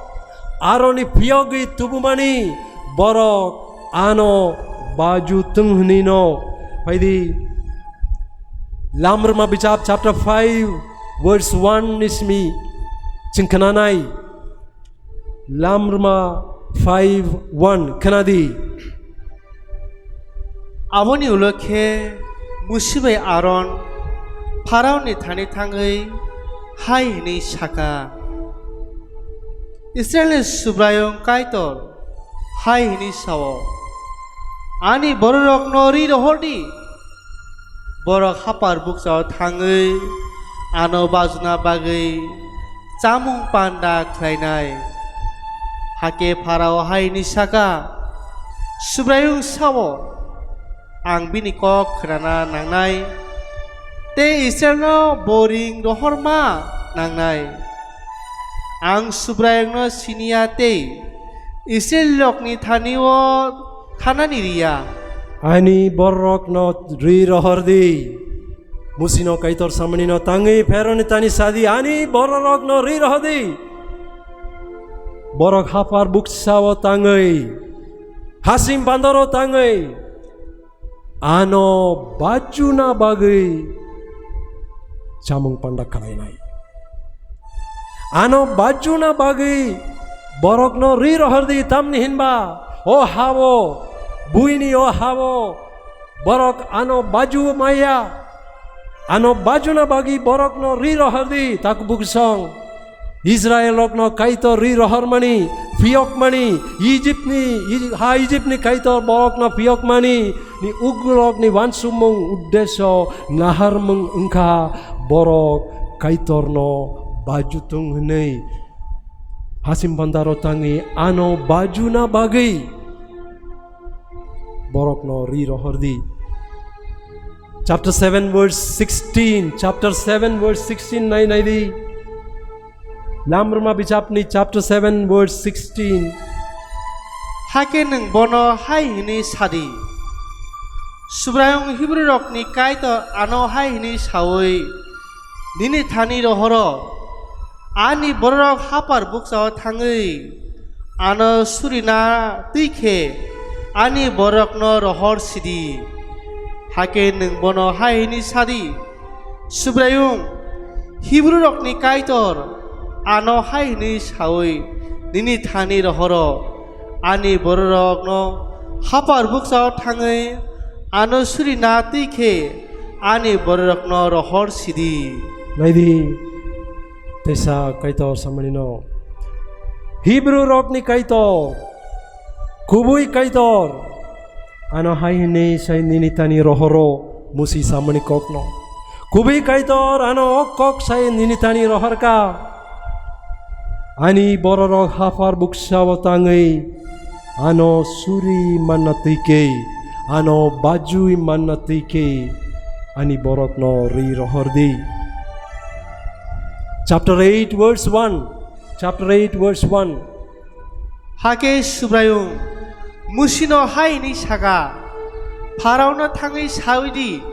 S2: Aroni piyogi tubumani borok ano baju tenghni no. Paidi Lamrma Bijab chapter 5 verse 1 ismi cingkananai. Lamrma 5:1 kanadi.
S1: 아버니 울럭해 무십의 아론 파라온이 다니탕의 하이니 샤가 이스라엘의 수브라용 까이돌 하이니 사워 아니 버럭 너리로 홀디 버럭 하파르 북사오 탕의 아노 바주나 바의 자몽 판다 클라이나이 하게 파라오 하이니 샤가 수브라용 사워 앙비니 꼭 크라나 낭나이 때 이스라엘 보링 로허마 낭나이 앙 수브라용노 시니야 때 이스라엘 록니 타니워 타나니리야
S2: Ani borok no ri rohordi. Musino kaitor samani no tangi feroni tani sadi. Ani borok no ri rohordi. Borok hapar buksawo tangi. Hasim bandoro tangi. Ano baju na bagi. Camung pandak kalainai. Ano baju na bagi. Borok no ri rohordi tamni hinba. O hawo. Buini o hawo borok ano baju maya ano baju na bagi borok no ri rohardi tak buksong Israel lok no kaito ri rohar mani fiok mani Egypt ni kaito borok no fiok mani ni uglok ni wansumung uddeso nahar mung engka borok kaitor no baju tung nei hasim bandaro tangi ano baju na bagi borok no ri rohordi. Chapter 7 verse 16. Chapter 7 verse 16 nai di. Lamrma Bijapni chapter 7 verse 16.
S1: 하게 능 보노 하이니 사디 수브라용 히브리 록니 까이터 아노 하이니 사오이 니니 타니 로허러 아니 버럭 하파르 북사오 탕의 아노 수리나 뜨이케 아니 버럭너 로허르 시디 하게 능 보노 하이니 사디 수브라용 히브리 록니 까이터 아노 하이니 사오이 니니 타니 로허러 아니 버럭너 하파르 북사오 탕의 아노 수리나 뜨이케 아니 버럭너 로허르 시디
S2: Naidi tesa kaito samanino Hebrew rok ni kaitor kubui kaitor ano hai ne sai ninitani rohoro musi samani kokno kubui kaitor ano kok sai ninitani roharka ani bororok hafar buksawatangai ano suri manatike ano bajui manatike ani borokno ri rohordi. Chapter 8 verse 1. Chapter 8 verse 1.
S1: 하게 수브라용 무시노 하이니 사가 파라오나 탕의 사위디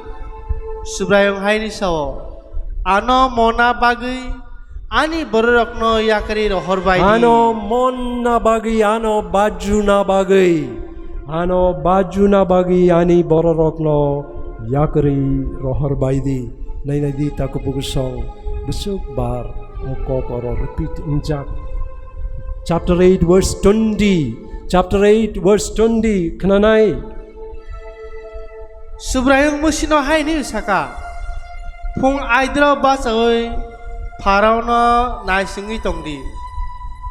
S1: 수브라용 하이니 사오 아노 모나 바그이 아니 버럭노 야카리 로허바이
S2: Ano mon na bagi ano baju na bagay ano baju na bagi ani bororok no yakri rohor baidi nay di takupugusong besuk bar okokoro repeat injak. Chapter 8 verse 20. Chapter 8 verse 20 kananay
S1: 수브라용 무시노 하이니 사가 풍 아이드로 바사의 파라오나 나이승이 동디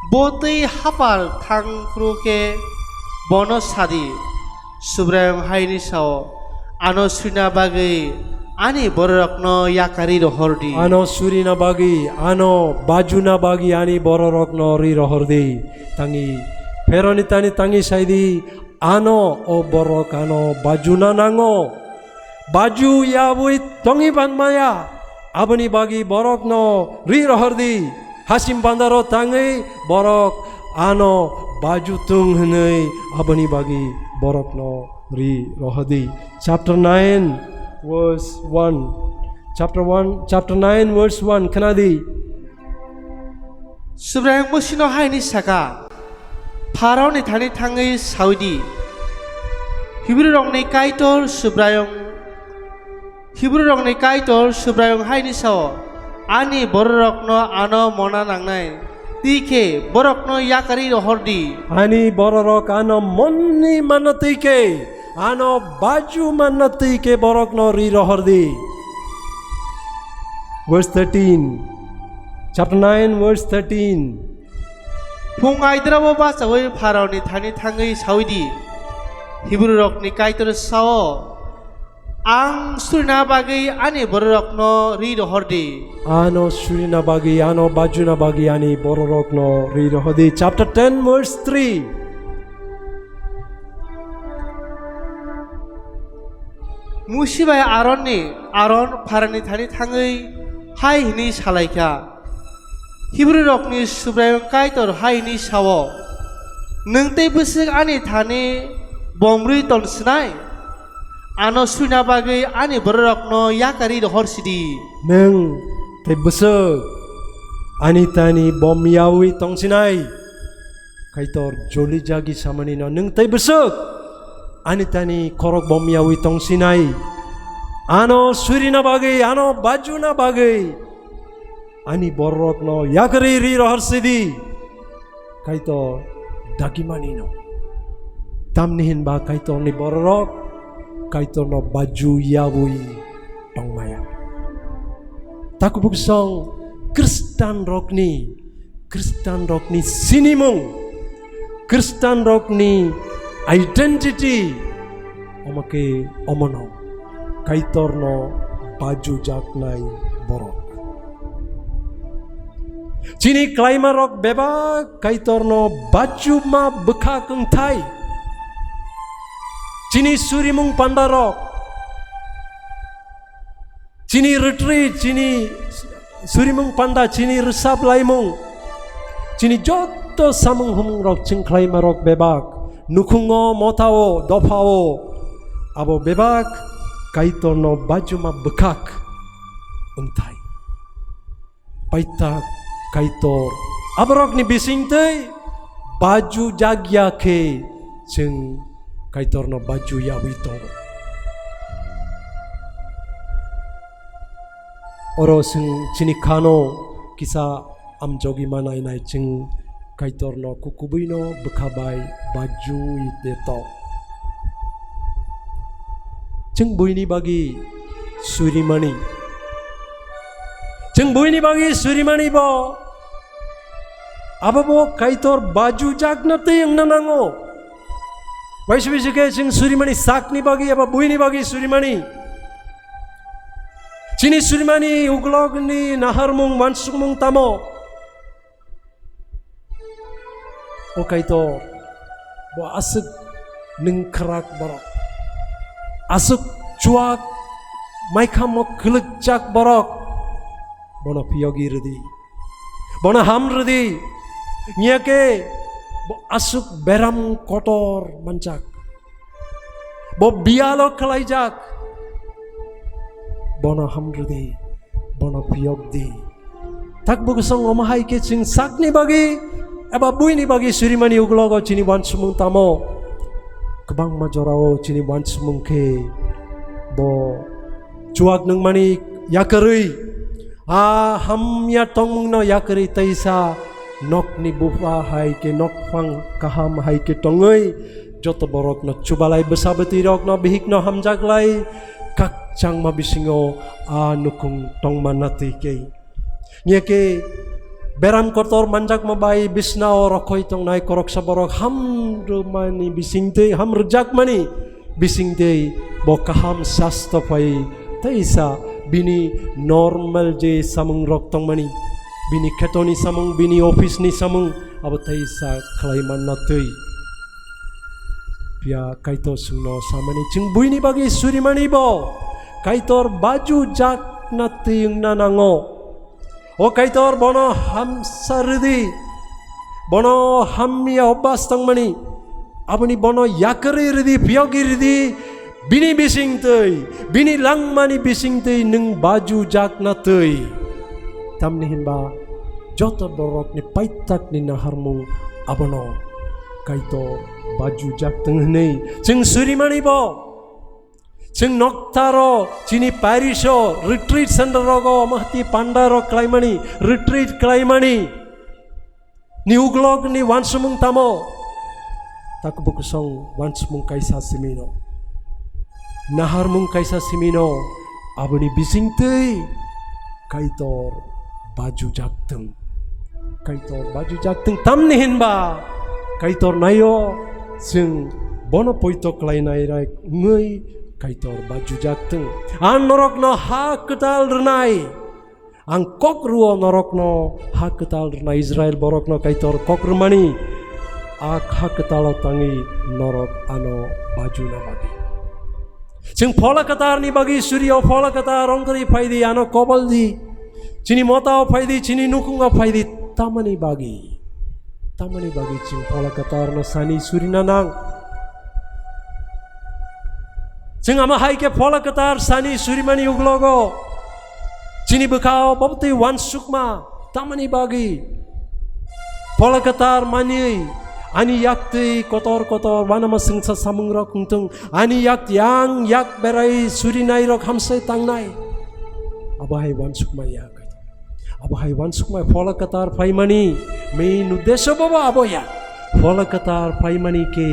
S1: 보트의 하발 탕크로게 보너 사디 수브라용 하이니 사오 아노 수나바의 아니 버럭노 야카리 로허르디
S2: ano suri na bagi ano baju na bagi ani bororok no ri rohordi tangi peroni tani tangi saidi ano o borok ano baju na nango baju yabui tongi banmaya abani bagi borok no ri rohordi hasim bandaro tangi borok ano baju tung hnei abani bagi borok no ri rohordi. Chapter 9 verse 1. Chapter 9 verse 1 kanadi
S1: 수브라용 무시노 하이니 사가 파라오니 다니 탕의 사우디 히브리롱니 까이톨 수브라용 하이니 사오 아니 버럭노 아노 모나 낭나이 띠케 버럭노 야카리 로허르디
S2: ani bororok ano monni manatike ano baju manatike borok no ri rohordi. Verse 13. Chapter 9 verse 13.
S1: 풍 아이드라보 바사의 파라오니 다니 탕의 사우디 히브리롱니 까이톨 사오 앙 수리나바의 아니 버럭노 리 로허르디
S2: ano surina bagi ano baju na bagi ani bororok no ri rohordi. Chapter 10 verse 3.
S1: 무시바의 아론 파라니 다니 탕의 하이니 살라이카 히브리록니 수브라용 까이토르 하이니 사워 능때 부식 아니 다니 bomri tonsnai ano suinabagai ani berokno yakari do horsidi
S2: neng te besek ani tani bom yawi tongsinai kaitor joli jagi samani no neng te besek ani tani korok bom yawi tongsinai ano surina bagai ano bajuna bagai ani borok no yakari ri horsidi kaitor dagimani no tamnihin ba kaitor ni borok kaitor no baju yawi tongmaya taku buksong Kristan rokni sinimung Kristan rokni identity omake omono kaitor no baju jaknai borok Cini klaima rok beba kaitor no baju ma bekha kengthai Cini surimung pandarok Cini retreat Cini surimung panda Cini resap laimung Cini joto samung humung rok cing klaima rok bebak nukungo motao dopao abo bebak kaitor no baju ma bekak untai paitak kaitor abrok ni bising tei baju jagya ke ceng kaitor no baju yawi tong oro sing cini kano kisa amjogi mana inai ceng kaitor no kukubui no bekabai baju ite to ceng buini bagi surimani ceng buini bagi surimani bo Ababo kaitor baju jak na tiyang nanango. Waisu ke sing surimani sak ni bagi apa bui ni bagi surimani. Cini surimani uglog ni nahar mung mansuk mung tamo. O kaitor bo asuk ningkrak borok. Asuk cuak maikam mo kelejak borok. Bono piyogi redi. Bono ham redi. Nyake bo asuk beram kotor mancak. Bo bialo kelaijak. Bono ham redi. Bono piyog di. Tak bukusong omahai ke cing sakni bagi. Eba bui ni bagi surimani uglogo cini wan sumung tamo. Kebang majorao cini wan sumung ke. Bo cuak nung mani yakari. Ham ya tong no yakari taisa. Nok ni bufa hai ke nok fang kaham hai ke tongoi. Joto borok no cubalai besabeti rok no bihik no hamjak lai. Kak cang mabisingo nukung tong manati ke. Nya ke beram kotor manjak mabai bisnao rokoi tong nai korok saborok ham mani bisingte ham rejak mani bisingte boka ham sasta pai taisa bini normal je samung rok tong mani bini ketoni samung bini office ni samung abo taisa klaiman natui pia kaito sungno samani cingbui ni bagi suri mani bo kaitor baju jak nating nanango. O kaitor bono ham saridi bono hamya obas tang mani abuni bono yakari ridi piyogi ridi bini bising tei bini lang mani bising tei neng baju jak na tei tam nihin ba joto borok ni paitak ni naharmu abono kaitor baju jak teng nei cing suri mani bo cing noktaro cini parisho retreat center rogo mahti pandaro klaimani retreat klaimani ni uglog ni wansumung tamo tak bukusong wansumung kaisa simino nahar mung kaisa simino abuni bising tei kaitor baju jakteng kaitor baju jakteng tam nihin ba kaitor nayo sing bono poito klainai rai ngai kaitor baju jakteng an norok no ha ketal renai ang kok ruo norok no ha ketal renai Israel borok no kaitor kok remani ak ha ketal tangi norok ano baju na bagi sing pola ketar ni bagi suryo pola ketar rongkari faidi ano kobal di cini mota faidi cini nukung faidi tamani bagi sing pola ketar no sani surinanang sing ama hai ke pola ketar sani surimani uglogo cini bekau babti wan sukma tamani bagi pola ketar mani ani yakti kotor wana masing sa samung rok untung ani yak berai surinai rok hamsai tangnai abahai wan sukma yak abahai wan sukma pola ketar paimani main uddesho baba aboya pola ketar paimani ke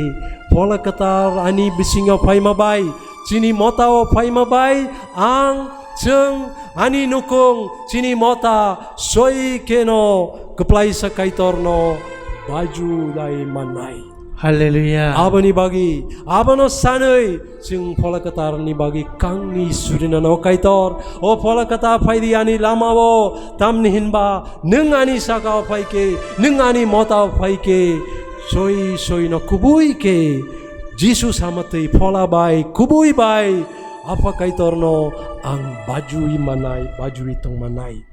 S2: pola ketar ani bisingo paimabai cini mota o paimabai ang ceng ani nukung cini mota soi keno keplai sa kaitorno baju dai manai
S1: Haleluya.
S2: abani bagi abano sanoi cing pola ketar ni bagi kangi surina no kaitor o pola kata faidi ani lama wo tam nihin ba neng ani saka faike neng ani mota faike soi no kubui ke Jesus hamatei pola bai kubui bai apa kaitorno ang bajui manai bajui tong manai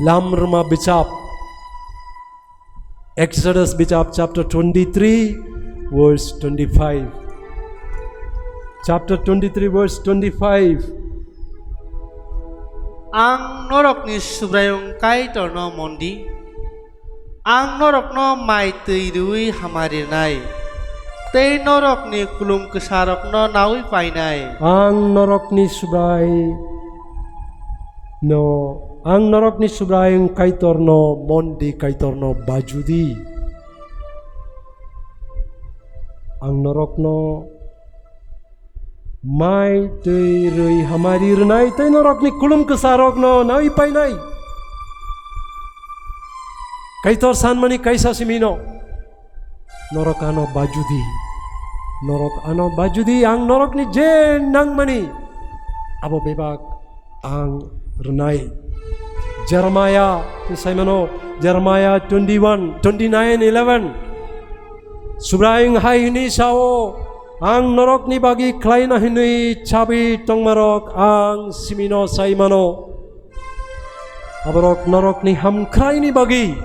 S2: lam rema bicap Exodus bicap chapter 23 verse 25 chapter 23 verse 25
S1: ang norok ni subrayong kaitor no mondi ang norok no mai tui hamari nai tei norok ni kulum kesarok no nawi painai
S2: ang norok ni subray no ang norok ni subray kaitor no mondi kaitor no bajudi ang norok no mai tei rui hamari renai tei norok ni kulum kesarok no nawi painai Kaitor san mani kaisa simino. Norok ano bajudi. Norok ano bajudi ang norok ni jen nang mani. Abo bebak ang renai. Jeremiah Simano Jeremiah 21 29:11. Subraing hai ni sao ang norok ni bagi klaina hinui chabi tongmarok ang simino saimano. Aborok norok ni hamkrai ni bagi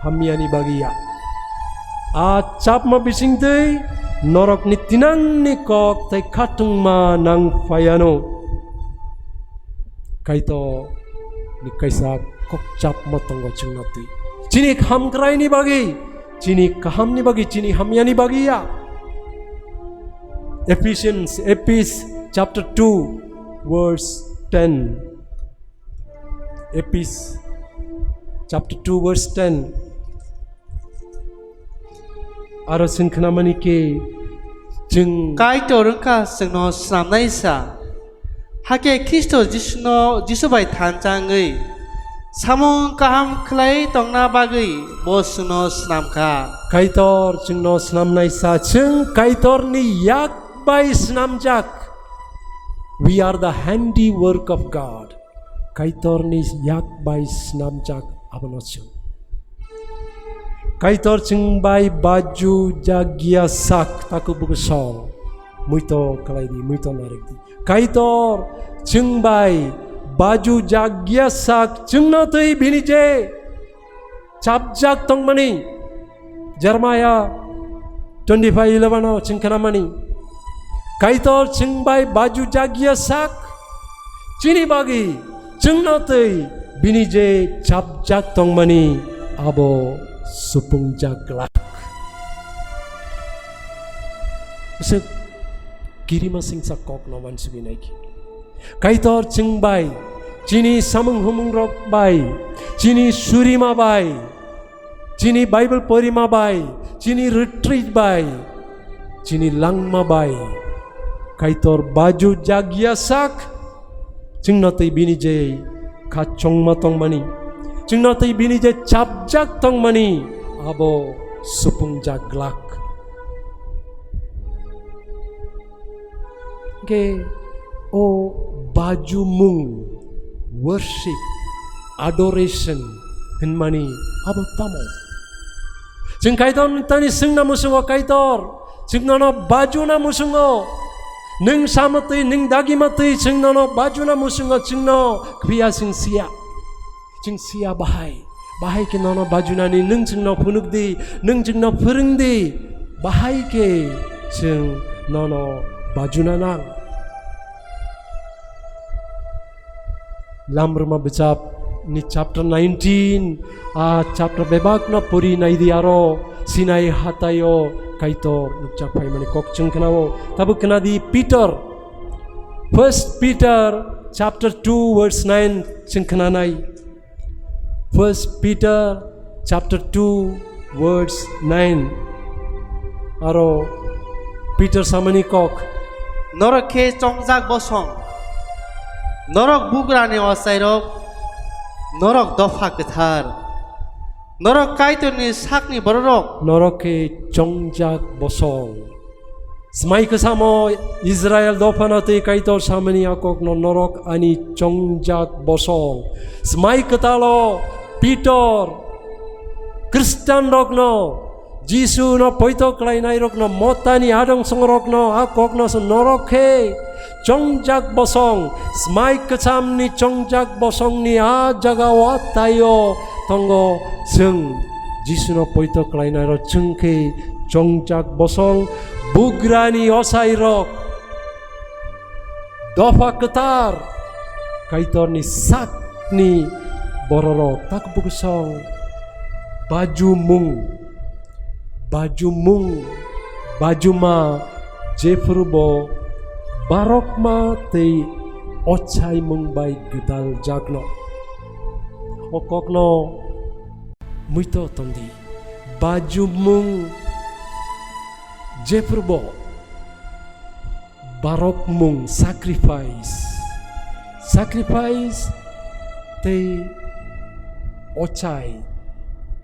S2: hamia ni bagi ya. A chap ma bising tei norok ni tinang ni kok tai katung ma nang fayano. Kaito ni kaisa kok chap ma tonggo chungnati. Chini hamkrai ni bagi chini kaham ni bagi chini hamia ni bagi ya. Ephesians chapter 2 verse 10. Chapter 2 verse 10. Arasin kenamani ke jeng
S1: Kai to rungka sengno snam naisa. Hake Kristo Jisu bai thanjangai. Samung kaham khlai tongna bagai bo sengno snam ka.
S2: kaitor jengno snam naisa jeng kaitor ni yak by snamjak. We are the handiwork of God. Kaitor ni yak by snamjak abonochung. Kaitor jeng by baju jagya sak taku bugusong. Muito kalaidi, muito narikdi. Kaitor jeng by baju jagya sak jeng notui binije. Chapjak tongmani. Jeremiah 25:11 jeng kanamani. Kaitor jeng by baju jagya sak chini bagi jeng notui binije chapjak tongmani abo supung jaglak. Usik kiri masing sakok nawan subinaiki. Kaitor jeng by chini samung humung rok by chini surima by chini Bible porima by chini retreat by chini langma by. Kaitor baju jagya sak jeng notui binije kachong matong mani. Jeng notui binije chapjak tong mani abo supung jaglak. Ke o baju mung worship adoration hin mani abo tamo. Jeng kaitor tani sing na musungo kaitor jeng nono baju na musungo neng samati neng dagi mati jeng nono baju na musungo jeng no kbiya sing sia. Jeng sia bahai ke nono baju nani neng jeng no punuk di neng jeng no pering di bahai ke jeng nono baju nanang. Lam rumah becap ni chapter 19 chapter bebak na puri nai diaro sinai hatayo kaitor nukcak pai mani kok jeng kenawo tabu kena di Peter 1 Peter chapter 2 verse 9 jeng kenanai. 1 Peter chapter 2 verse 9. Aro Peter samani kok
S1: Norok ke chongjak bosong. Norok bugrani osairok. Norok dofa ketar. Norok kaitor ni sakni borok.
S2: noroke jongjak bosong. Smai kesamo Israel dopanate kaitor samani akok no norok ani jongjak bosong. Smai ketalo Peter Kristen rokno Jisu no poito klainai rokno motani adong songrokno akok no sonoroke jongjak bosong. Smai kecam ni jongjak bosong ni a jaga watayo tonggo jeng Jisu no poito klainai ro jengke jongjak bosong bugrani osai rok dofa ketar kaitor ni sak ni bororok tak bugusong baju ma jefrubo barok ma te ochai mung bai gedal jagno okokno muito tondi baju mung jefrubo barok mung sacrifice te ochai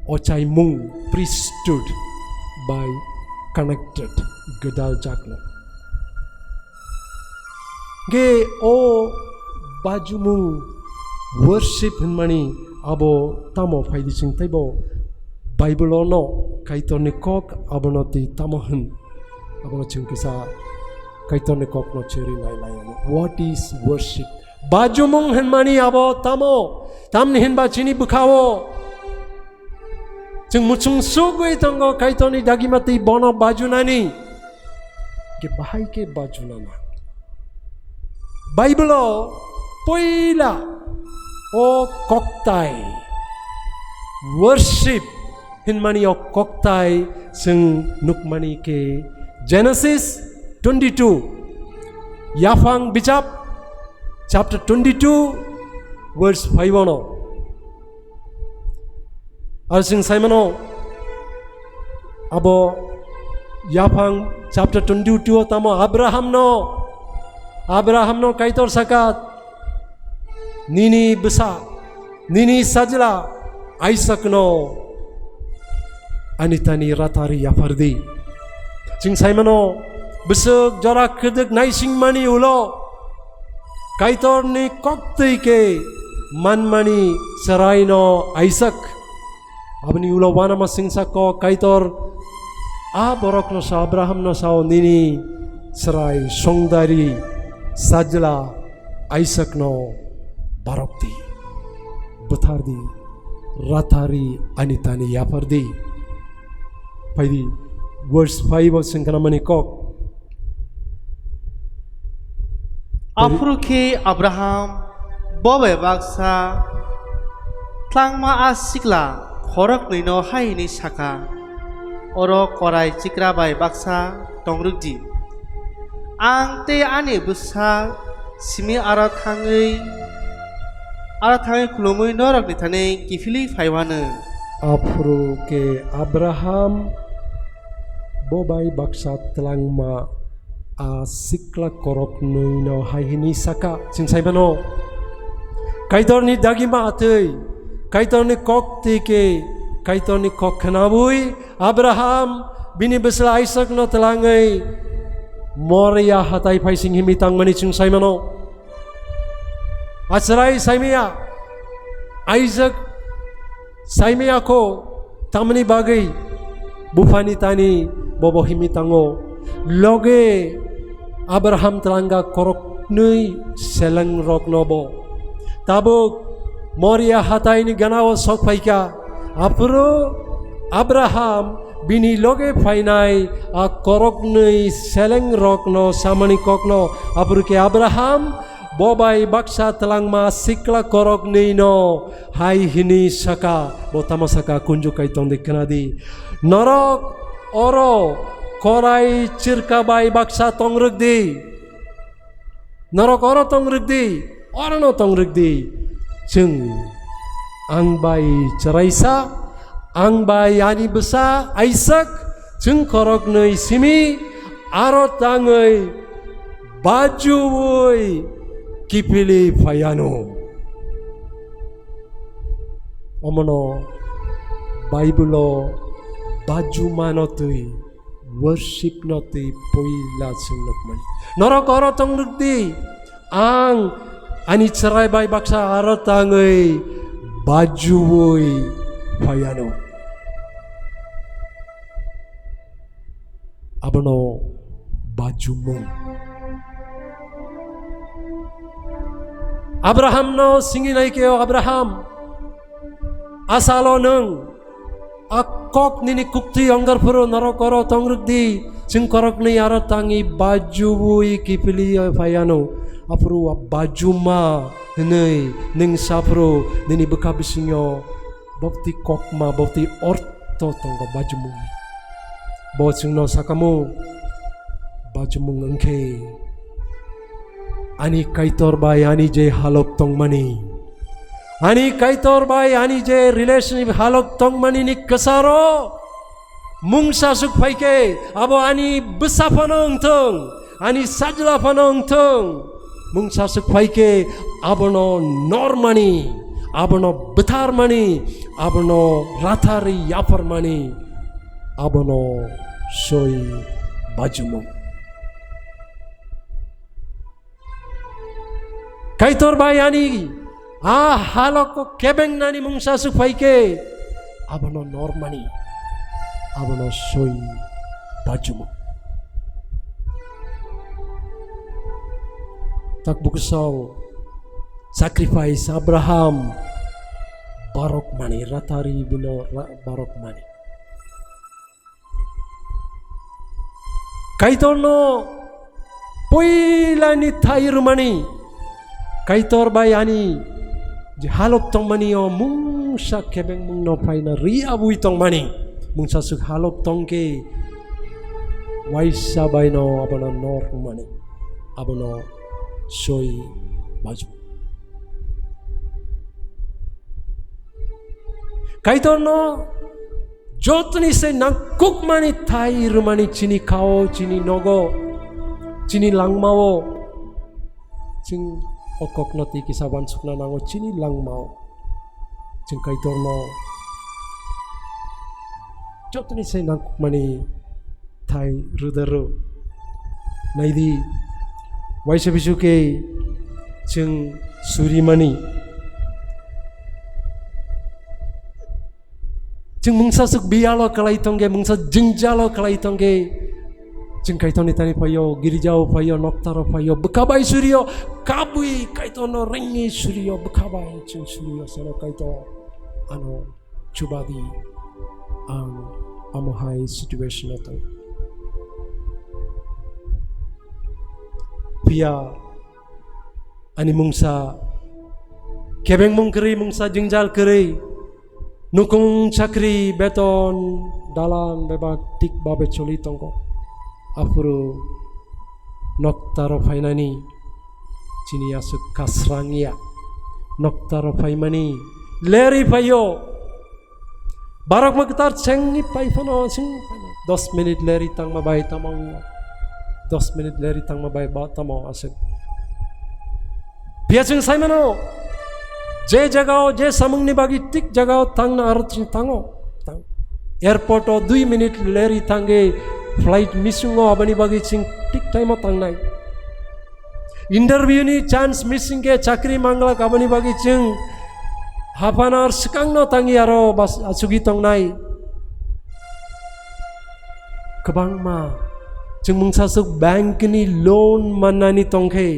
S2: ochai mung priesthood by connected gedal jakno ge o baju mung worship mani abo tamo faidi sing taibo Bible ono kaitor ni kok abono ti tamo hun abono chung kisa kaitor ni kok no cheri lai lai what is worship baju mung hen mani abo tamo tamni hen ba chini bukhawo chung muchung sugui tongo kaitor ni dagimati bono baju nani ke bahai ke baju nana Bible o poila o koktai worship hinmani o koktai sing nukmani ke Genesis 22 Yafang Bijap chapter 22 verse 5 ono Arsing Simon abo Yafang chapter 22 tamo Abraham no kaitor sakat nini besa nini sajla Isaac no anitani ratari yafardi sing Simon besok jora kedek naising mani ulo kaitor ni kokti ke man mani serai no Isaac abni ulo wana masing sako kaitor borok no sa Abraham no sao nini serai songdari sajla Isaac no barokti bethardi ratari anitani yafardi paidi verse 5 singkana mani kok
S1: Afruke Abraham bobe baksa tlangma asikla khorok nino haini saka oro korai chikra bai baksa tongrukdi ang te ani busa simi ara thangai khulumui norok ni thane kifili phaiwana
S2: Afruke Abraham bobai baksa tlangma asikla korok nuino haini saka sing saibano kaitor ni dagima atei kaitor ni kok tike kaitor ni kok khanabui Abraham bini besla Isaac no telangai Moria hatai pai sing himitang mani sing saimano Asrai saimia Isaac saimia ko tamani bagai bufani tani bobo himitango loge Abraham telangga korok nui seleng rok nobo tabuk Moria hatai ni ganawa sok paika apro Abraham bini loge fainai a korok nui seleng rok no samani kok no apro ke Abraham bobai baksa telangma sikla korok nui no hai hini saka botama saka kunju kaitong dikenadi norok oro korai cirka bai baksa tongrugdi norok oro tongrugdi oro no tongrugdi jeng ang bai ceraisa ang bai ani besa Isaac jeng korok nui simi aro tangai baju woi kipili fayano omono Bible baju manotui worship noti poila sungnok mani norok oro tongrukdi ang ani cerai bai baksa aratangai baju woi fayano abono baju mong Abraham no singinai keo Abraham asalo nung akok nini kukti anggar puro narokoro tongrukdi sing korok ni aratangi baju wui kipili fayano apru baju ma nei ning sapro nini bekabisinyo bokti kokma bokti orto tonggo baju mu bo sing no sakamu baju mu ngke ani kaitor bai ani je halok tong mani ani kaitor bai ani je relationship halok tong mani ni kasaro mung sasuk paike abo ani besa panong tong ani sajla panong tong mung sasuk paike abono normani abono betar mani, abono ratari yapar mani, abono soy bajumo. Kaitor bayani, haloko kebeng nani mungsa supaike, abono normani, abono soy bajumo. Tak bukasong sacrifice Abraham barok mani ratari bino barok mani. Kaitor no poila ni thair mani. Kaitor bayani halop tong mani o mung sa kebeng mung no paina ria bui tong mani mung sa suk halop tong ke waisa bay no abono nor mani abono soy baju. Kaitor no jotni se nangkuk mani thai rumani chini kao chini nogo chini langmao ching okok noti kisaban sukna nango chini langmao ching kaitor no jotni se nangkuk mani thai rudaru naidi waisa bisuke ching suri mani ching mungsa suk bialo kalai tongge mungsa jingjalo kalai tongge ching kaiton itani payo girijao payo noktaro payo bekabai suryo kabui kaitono rengi suryo bekabai ching suryo sana kaito ano chubadi ang amohai situation ato pia ani mungsa kebeng mung keri mungsa jingjal keri nukung chakri beton dalan bebak tik babe choli tongko apuru noktaro painani chini asuk kasrangia noktaro paimani leri payo barak magtar chengi paifano sing 10 minit leri tang mabay tamang 10 minit leri tang mabay ba tamo asuk piacing saimano je jagao je samung ni bagi tik jagao tang na archin tango tang airport o 2 minit leri tange flight missungo abani bagi ching tik time tang nai interview ni chance missing ke chakri mangla abani bagi ching half an hour sekang no tangi aro bas asugi tong nai kebang ma ching mungsa suk bank ni loan manani tongke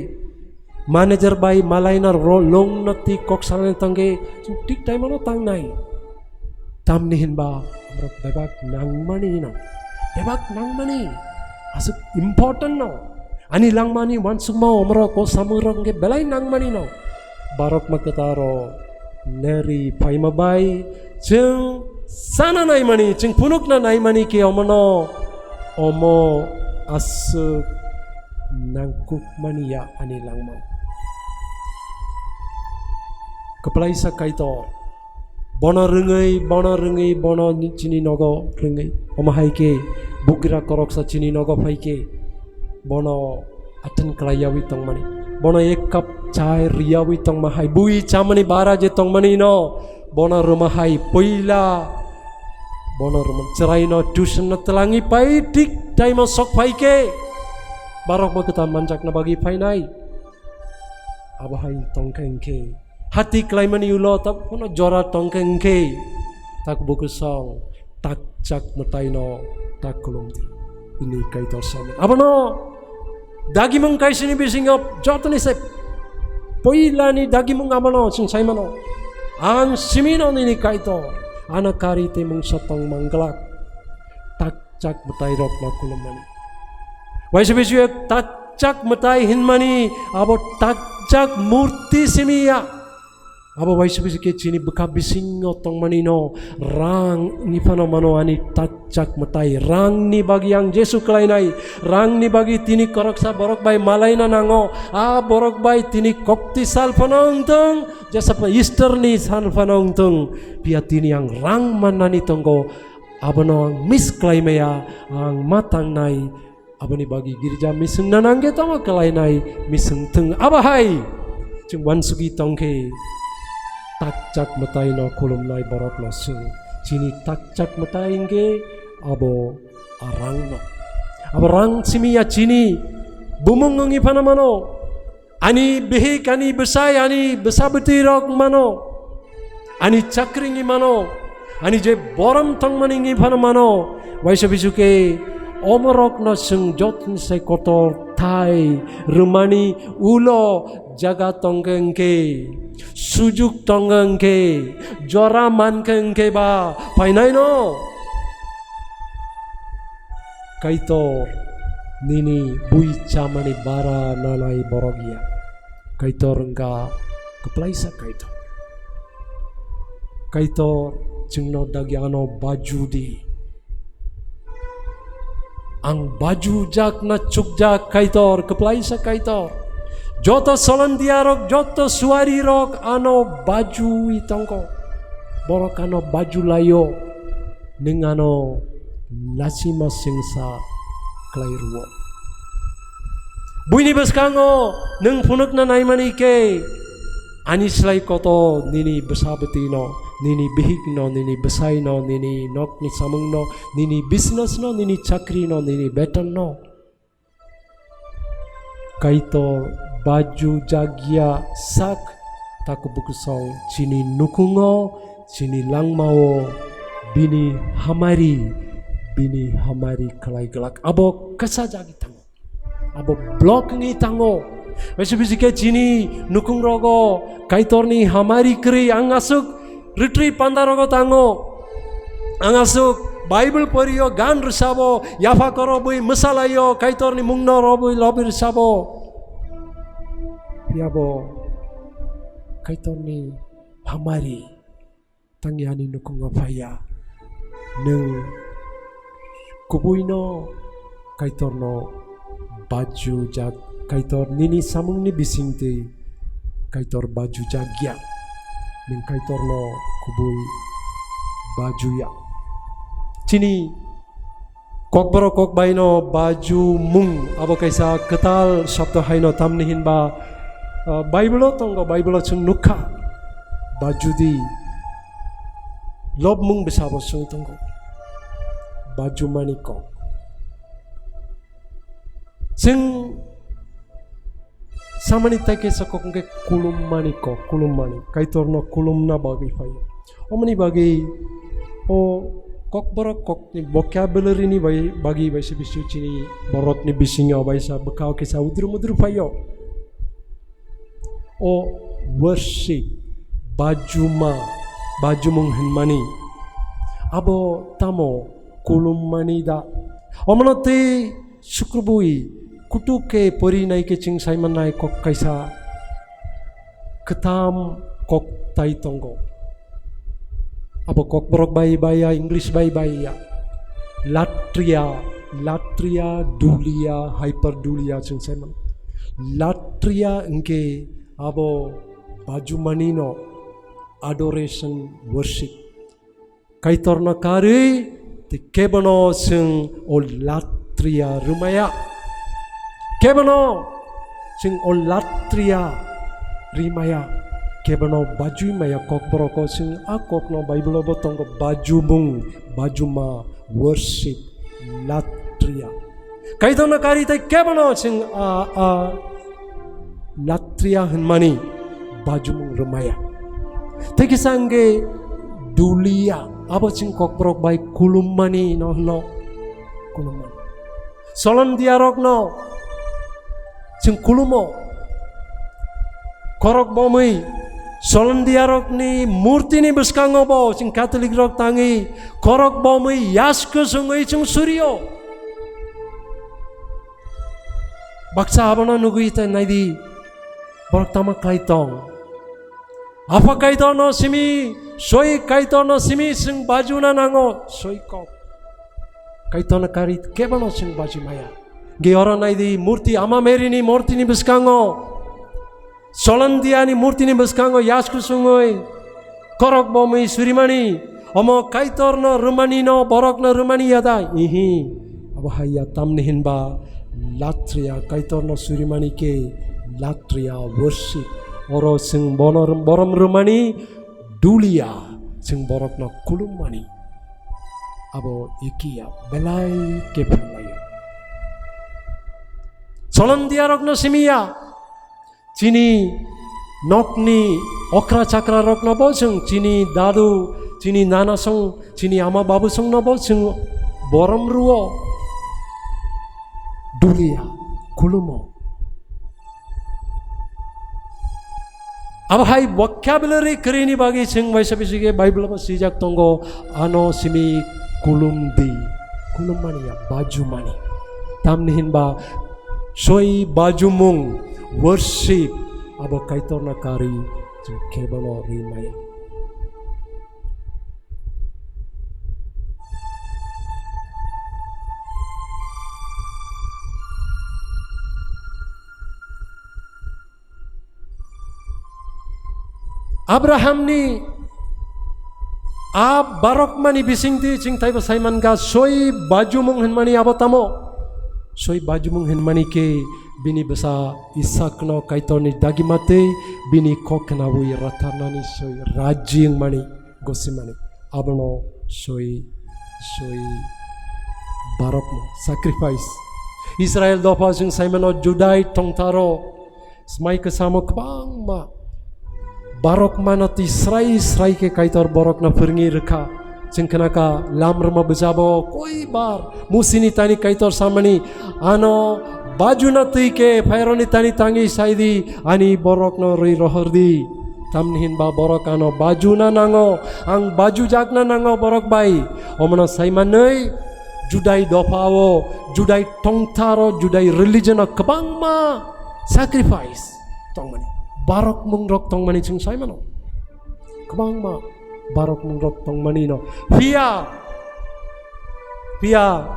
S2: manager by malaina long nati kok salan tangge tik time no tang nai tam nihin ba amrok bebak nang mani no bebak nang mani asuk important no ani lang mani wan sukmo amrok ko samurong ge belai nang mani no barok makataro neri paima bay jeng sana nai mani jeng punuk na nai mani ke omono omo asuk nangkuk mani ya ani lang mani kepalai sa kaito bono rengai bono chini nogo rengai omahai ke bugira korok sa chini nogo phai ke bono aten klayawi tong mani bono ek cup chai riyawi tong mahai bui chamani bara je tong mani no bono rumahai poila bono rumah cerai no tuition na telangi pai dik dai mo sok phai ke barok mo kita manjak na bagi phai nai abahai tong ke hati klaimani ulo tap kono jora tongkeng ke tak buku song tak cak mutai no tak kulumti ini kaitor sama abano dagi mong kai sini bisingop jotani se poilani dagi mong abano sing saimano ang simino ini kaitor anak kari te mong satong manggalak tak cak mutai rok no kulumani waisi bisu tak cak mutai hinmani abo tak cak murti simia abo waisu ke chini buka bising otong manino rang ni pano mano ani tacak matai rang ni bagi yang Yesu kelainai rang ni bagi tini korok sa borok bay malaina nango borok bay tini kokti sal panong tung jasa pa Easter ni sal panong tung pia tini yang rang manani tonggo abono ang mis klaimaya ang matang nai abani bagi girja misung nanangge tama kelainai misung tung abahai chung wan sugi tongke takcak matai no kulum nai borok no sung cini takcak matai inge abo arang no abo rang simi ya cini bumung ngi panamano ani behik ani besai ani besabeti rok mano ani chakri ngi mano ani je boram tong mani ngi panamano waisa bisuke omorok no sung jotin sai kotor thai rumani ulo jaga tonggengke sujuk tonggengke jora mankengke ba painai no kaitor nini bui chamani bara nanai borogia kaitor nga keplaisa kaitor jengno dagiano baju di ang baju jak na cukjak kaitor keplaisa kaitor joto solandia rok joto suari rok ano baju itongko borok ano baju layo ningano lasima singsa klairuo buini beskango neng punuk na naimani ke ani slai koto nini besabeti no nini bihik no nini besai no nini nok ni samung no nini business no nini chakri no nini beton no kaitor baju jagia sak taku bukusong cini nukungo cini langmao bini hamari kalai gelak abo kasajagi tango abo blok ngi tango Besok-besok cini nukung rogo kaitor ni hamari kri angasuk retreat pandarogo tango angasuk Bible poriyo gan rusabo yafa koro bui masalayo kaitor ni mungno robui lobi rusabo piabo kaitor ni hamari tangiani nukung apaya neng kubuino kaitor no baju jag kaitor nini samung ni bisingte kaitor baju jagya neng kaitor no kubui baju ya cini kok baro kok baino baju mung abo kaisa ketal sabdo haino tamnihin ba Bible tonggo Bible chung nukha baju di lob mung besabo chung tonggo baju maniko sing samani take sakok ke kulum mani kaitor no kulum na bagi fayo omani bagi o kok borok kok ni vocabulary ni bagi bai bisu cini borok ni bisinga bai sa bekau ke sa udru fayo o worship baju menghenmani abo tamo kulum mani da omanote sukrubui kutuke pori nai ke ching saiman nai kok kaisa ketam kok tai tonggo abo kok borok bai ya English bai ya latria dulia hyperdulia ching saiman latria engke abo baju manino adoration worship kaitor na kari te kebano sing o latria rumaya kebano sing o latria rimaya kebano baju maya kok boroko sing akok no Bible botong baju mung baju ma worship latria kaitor na kari te kebano sing latria henmani baju mung rumaya teki sange dulia abo sing kok borok bai kulum mani no kulum mani solon diarok no sing kulumo korok bomui solon diarok ni murti ni beskango bo sing katolik rok tangi korok bomui yasku sungui sing suryo baksa abana nugui ta naidi borok tama kaitong apa kaitong no simi soi kaitong no simi sing baju na nango soi kok kaitong na karit kebano sing baju maya ge orang naidi murti ama meri ni murti ni beskango solandia ni murti ni beskango yasku sungoi korok bomi surimani omo kaitor no rumani no borok no rumani yada ihi abo haya tamnihin ba latria kaitor no surimani ke latria worship oro sing borom rumani dulia sing borok no kulum mani abo ikia belai ke phalaya solon diarok no simia chini nokni okra chakra rok no bosung chini dadu chini nana song chini ama babu song no bosung borom ruo dulia kulumo अब high vocabulary करेनी बागी सिंग वैसे भी के बाइबल में सीजक तंगो ano simi kulum di kulum mania baju mani tam nihin ba soi baju mung worship abo kaitor na kari jing kebano rimaya Abraham ni ab barok mani bising ti ching tai ba saiman ga soi baju mung hen mani abotamo soi baju mung hen mani ke bini basa Isak no kaitor ni dagi mate bini kok na wi ratana ni soi rajing mani gosi mani abono soi barok mo sacrifice Israel do pa sing saiman no Judai tongtaro smai kasamo kbang ma barok mana ti serai ke kaitor borok na pergi reka cengkena ka lam rema bejabo koi bar musini tani kaitor samani ano baju na ti ke faironi tani tangi saidi ani borok no ri rohordi tamnihin ba borok ano baju na nango ang baju jak na nango borok bai omana saimanei judai dopawo judai tongtaro judai religion kabang ma sacrifice tongmani barok mungrok tong mani chung sai mano kabang ma barok mungrok tong mani no pia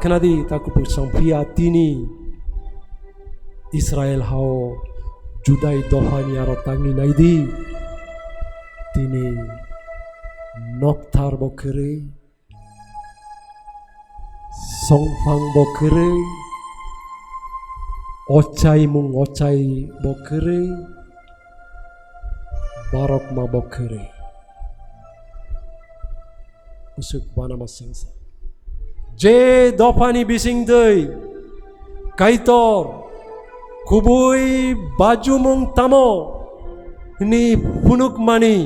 S2: kanadi taku pusang pia tini Israel hao judai dohani aro tangi naidi tini noktar bokere songfang bokere ochai mung ochai bokere barok ma bokere usuk bana masingsa je dopani bising dei kaitor kubui baju mung tamo ni punuk mani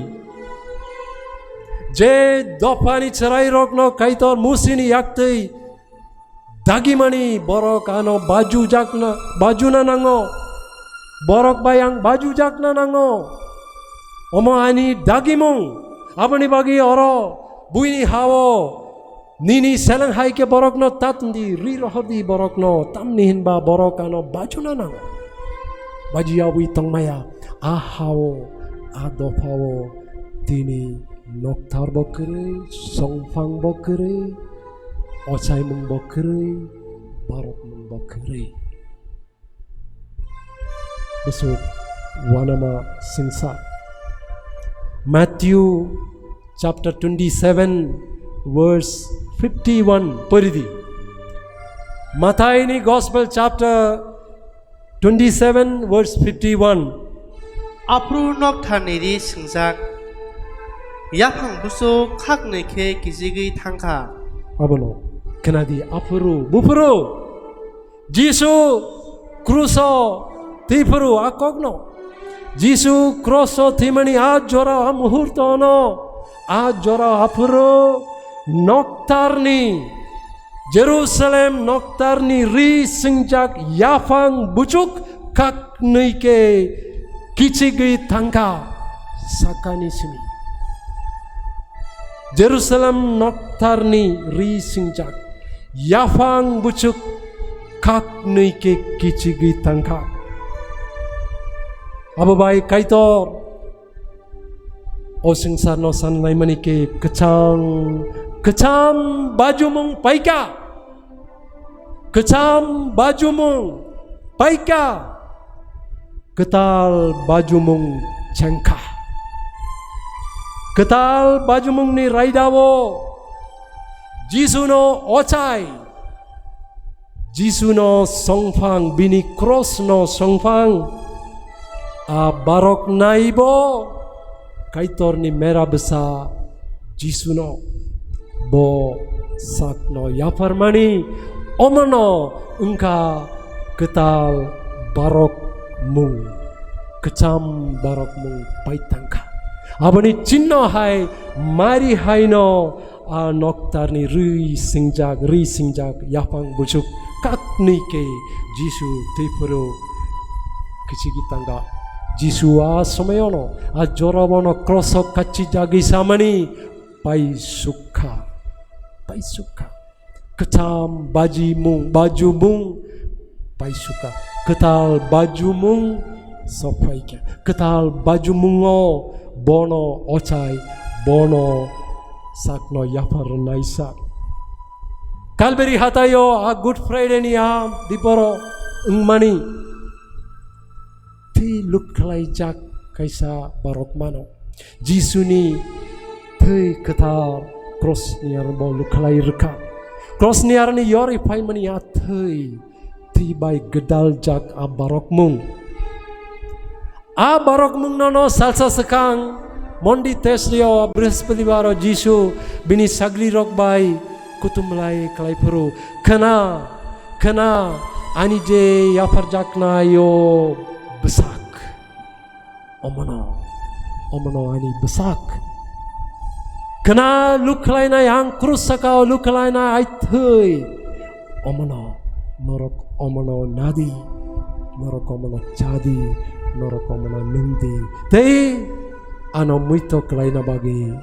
S2: je dopani cerai rokno kaitor musini yaktei dagi mani borok ano baju jakna baju na nango borok bayang baju jakna nango Omo ani dagimung apani bagi oro buini hawo nini selang hai ke borok no tatndi ri rohdi borok no tamni hinba borok ano baju na nango baju yawi tongmaya a hawo a dopawo tini noktar bokere songfang bokere ochai mung bokere barok mung bokere besok wanama singsa Matthew chapter 27 verse 51 Paridi Mathaini Gospel chapter 27 verse 51
S1: Apru nok thaniri singjak yaphang buso khakne khe kijigi thangkha
S2: Abono kanadi apuru bupuru Jisu cruso tipuru akogno Jisu kroso timani a jora muhurto no a jora apuro noktarni Jerusalem noktarni ri singjak yafang bucuk kak nuike kichigi tangka sakani simi Jerusalem noktarni ri singjak yafang bucuk kak nuike kichigi tangka Ababai kaitor o singsar no san lai mani ke kecam baju mung paika kecam baju mung paika ketal baju mung cengka ketal baju mung ni raidawo Jisu no ochai Jisu no songfang bini cross no songfang a barok naibo kaitor ni merah besar Jisu no bo sak no yapar mani omano engka ketal barok mung kecam barok mung paitangka abani cinno hai mari hai no a noktar ni ri singjak yapang busuk kak ni ke Jisu tepuro kecigi tangga Jisu a someyono a jorabono krosok kaci jagi samani pai suka kecam baju mung pai suka ketal baju mung sopaika ketal baju mungo bono ocai bono sakno yapar naisa Calvary hatayo a Good Friday ni a diporo ungmani ti luklai jak kaisa barok mano Jisu ni ti ketal cross ni arbo luklai reka cross ni arni yori pai mani a ti bai gedal jak a barok mung nono salsa sekang mondi tesrio brispadibaro Jisu bini sagli rok bai kutumlai kalai peru kena ani je yapar jakna yo besak omono ani besak kena luklai na yang krus sakau luklai na ai thei omono norok omono nadi norok omono chadi norok omono nindi tei ano muito kalai na bagi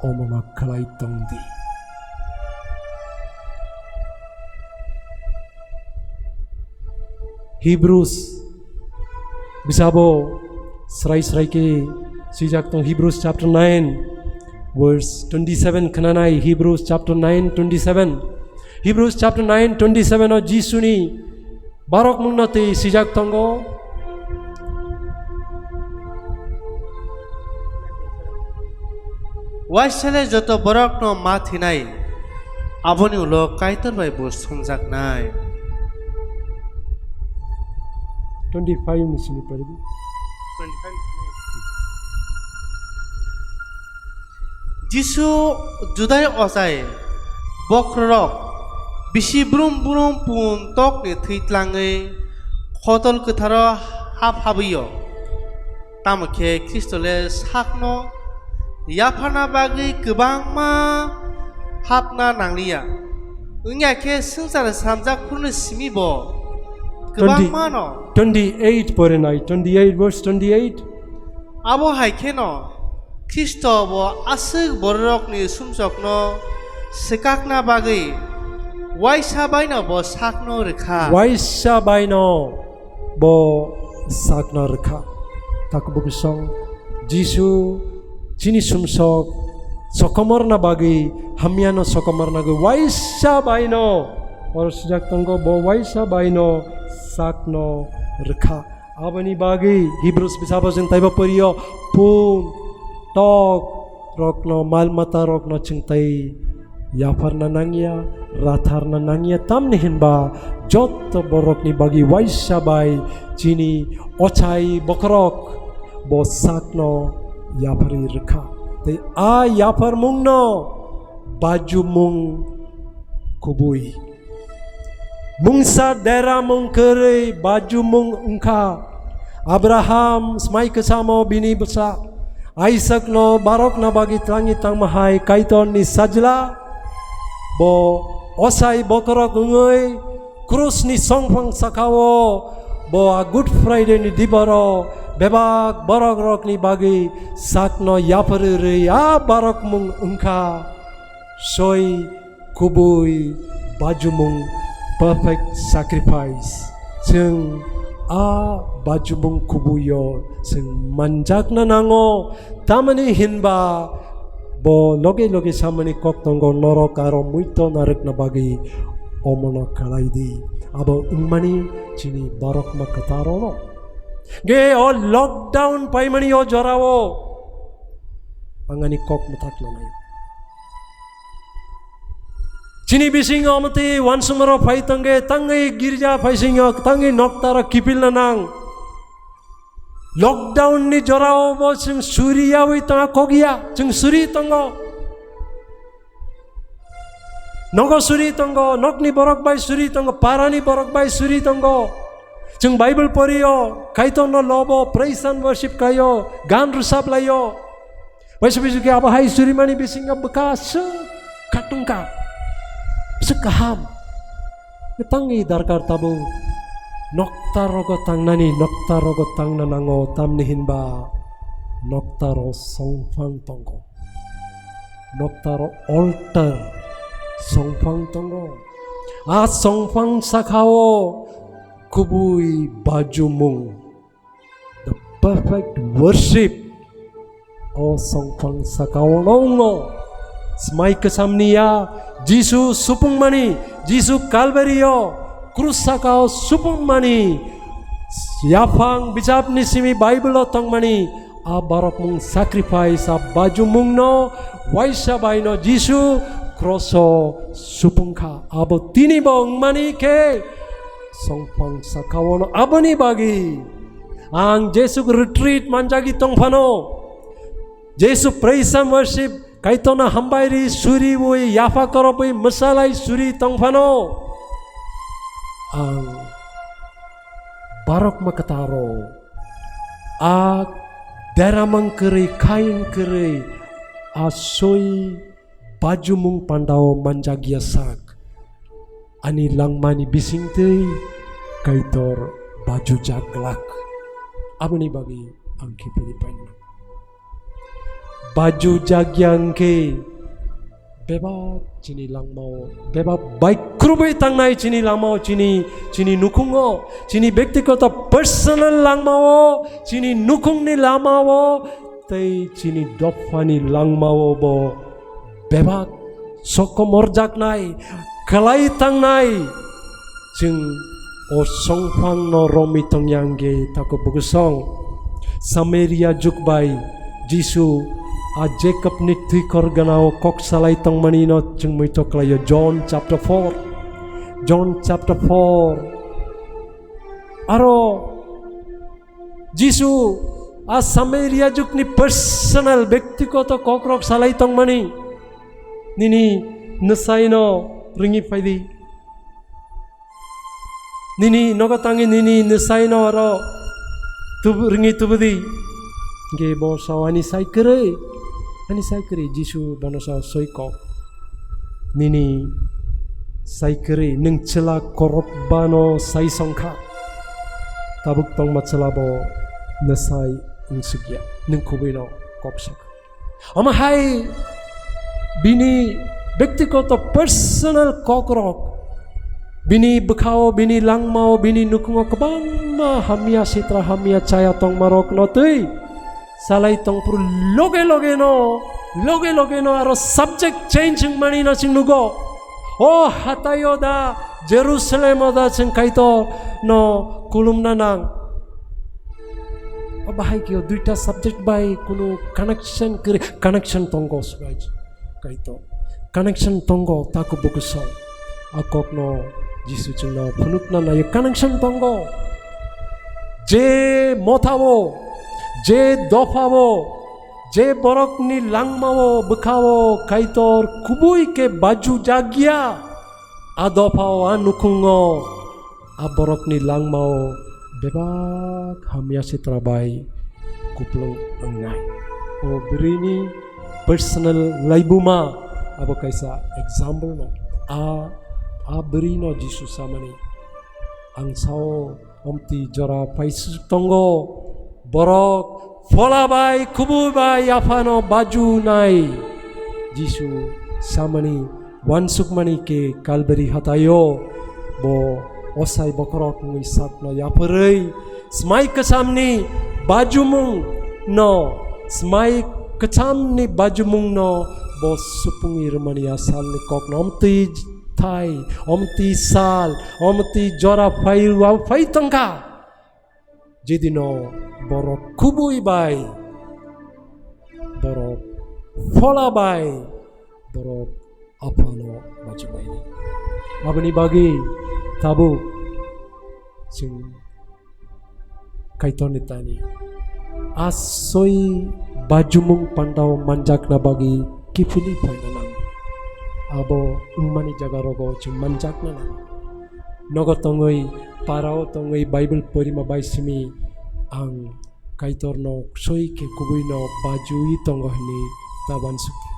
S2: omono kalai tongdi Hebrews bisabo serai ke sejak tong Hebrews chapter 9 verse 27 kananai Hebrews chapter 9 27 Hebrews chapter 9 27 o Jisu ni barok mungnati sejak tonggo
S1: waisale joto borok no mathinai aboni ulo kaitor bai bo songjak nai
S2: 25 sini pari
S1: Jisu judai osai bokrok bisi brum pun tok ni thitlangai khotol kutharo habiyo tamke Kristole sakno yapana bagi kebangma hapna nanglia ungya ke sungsar samjak kurni simibo kebangma no
S2: 28 porenai 28 verse 28
S1: abo haikeno Kristo bo asuk borok ni sumsokno sekakna bagi waisa baino bo sakno rekha
S2: takbukisong Jisu Jini sumsok sokomorna bagi hamiano sokomorna ge waisa baino or sejak tonggo bo waisa baino sakno rekha abani bagi Hebrews bisaba jeng taiba periyo pun tok rokno malmata rokno cingtai yapar nanangya rathar nanangya tamni hinba jotto borok ni bagi waisa bai jini ochai bokrok bo sakno yapari rekha te a yapar mungno baju mung kubui mungsa dera mung kere baju mung engka Abraham smai kesamo bini besa Isaac no barok na bagi tangi tang mahai kaiton ni sajla bo osai bokorok ngoi krus ni songpang sakawo bo a Good Friday ni dibaro bebak barok rok ni bagi sakno yapare re a barok mung engka soi kubui baju mung perfect sacrifice sing a baju mung kubuyo sing manjak na nango tamani hinba bo loge samani kok tonggo norok aro muito narik na bagi omono kalaidi abo umani chini barok makataro no ge o lockdown paimani o jorawo angani kok mutak na nayo chini bising omati wansumaro pai tangai girja pai singo tangai noktara kipil na nang lockdown ni jorao bo sing Suria wi tanga kogia sing suri tongo nogo suri tongo nokni borok bai suri tongo parani borok bai suri tongo sing Bible poriyo kaito no lobo praise and worship kayo gan rusap layo Waisa-waisa ke abahai suri mani bisinga bekas katungka sekaham ketangi darkar tabu nokta rogo tang nani nokta rogo tang nanango tamnihin ba nokta ro songfang tonggo nokta ro altar songfang tonggo songfang sakao kubui baju mung the perfect worship songfang sakao nongo smai kesamnia Jisu supung mani Jisu Kalvario krus sakao supung mani yafang bijap ni simi Bible otong mani barok mung sacrifice baju mung no waisa bai no Jisu kroso supung ka abo tini bong mani ke songfang sakao no abani bagi ang Jesu retreat manjagi tong pano Jesu praise and worship kaito na hambairi suri bui yafa karo bui masalai suri tongfano ang barok makataro daramang keri kain keri soi baju mung pandao manjagia sak ani langmani bising tei kaitor baju jaglak abani bagi ang kipilipan baju jagyang ke beba cini langmao beba baik krubai tangnai cini langmao cini nukungo cini bektikota personal langmao cini nukung ni langmao tei cini dopani langmao bo beba sokomorjak nai kalai tangnai cing songfang no romi tongyangge tako bugusong Samaria jukbai Jisu Jacob ni tuikor ganao kok salai tong manino chung muitok layo John chapter 4 aro Jisu Samaria juk ni personal bektikoto kokrok salai tong mani nini nesaino ringi faidi nini nogotangi nini nesaino aro ringi tubudi ge bo sawani sai kere Jisu bonosa soiko nini sai kere neng cela korobano sai songka tabuk tong machelabo nasai ungsugya neng kubino kopsak ama hai bini bektikoto personal kokrok bini bekao bini langmao bini nukungo kabama hamia sitra hamia caya tong marok notui salai tong puru loge loge no aro subject changing mani na sing nugo hatayo da Jerusalem da sing kaito no kulum nanang bahai kyo duita subject bai kuno connection tonggo sugai kaito connection tonggo taku bukuso akok no Jisu chungno punuk na yo connection tonggo je motawo je dofawo je borok ni langmawo bekawo kaitor kubui ke baju jagia adofawo anukungo borok ni langmawo bebak hamia sitrabai kuplung engai berini personal laibuma abo kaisa example no berino Jisu samani ang sao omti jora paisu tonggo borok fola bai kubu bai apano baju nai Jisu samani wansuk mani ke Kalberi hatayo bo osai bokorok ngui sakno yaperei smai kesamni baju mung no smai kecamni baju mung no bo supungi remani asal ni kok nomti thai omti sal omti jora fai tangka jedino borok kubui bai borok fola bai borok apano baju bai ni abani bagi tabu sing kaiton itani asoi bajumung pandau manjakna bagi kipili painanang abo umani jagarogo chung manjakna nang nogo tongoi parao tongoi Bible porima baisimi ang kaitorno soi ke kubuino bajui tongohni taban sukti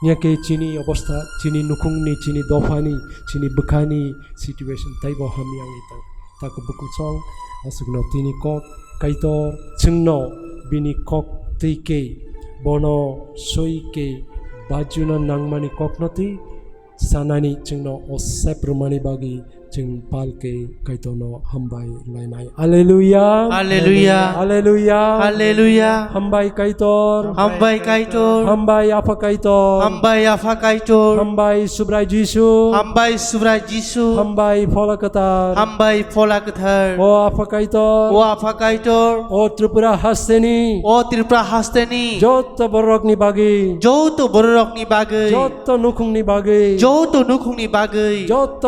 S2: nya ke chini obostha chini nukungni chini dofani chini bekhani situation taibo hami ang itang taku bukul song asugno tini kok kaitor chungno bini kok tike bono soi ke bajuna nangmani koknoti sanani chungno osep rumani bagi chung palke kaitono hambai lainai haleluya
S1: haleluya
S2: haleluya
S1: haleluya
S2: hambai kaitor
S1: hambai kaitor
S2: hambai apa kaitor
S1: hambai afa kaitor
S2: hambai subrai jisu
S1: hambai subra jisu
S2: hambai folakatar
S1: hambai pola kathar
S2: o apa kaitor
S1: o afa kaitor
S2: o tripura hasteni
S1: o tripura hasteni
S2: jot borokni bagi
S1: joto borokni bagai
S2: jot nukungni bagi
S1: joto nukungni bagai
S2: jot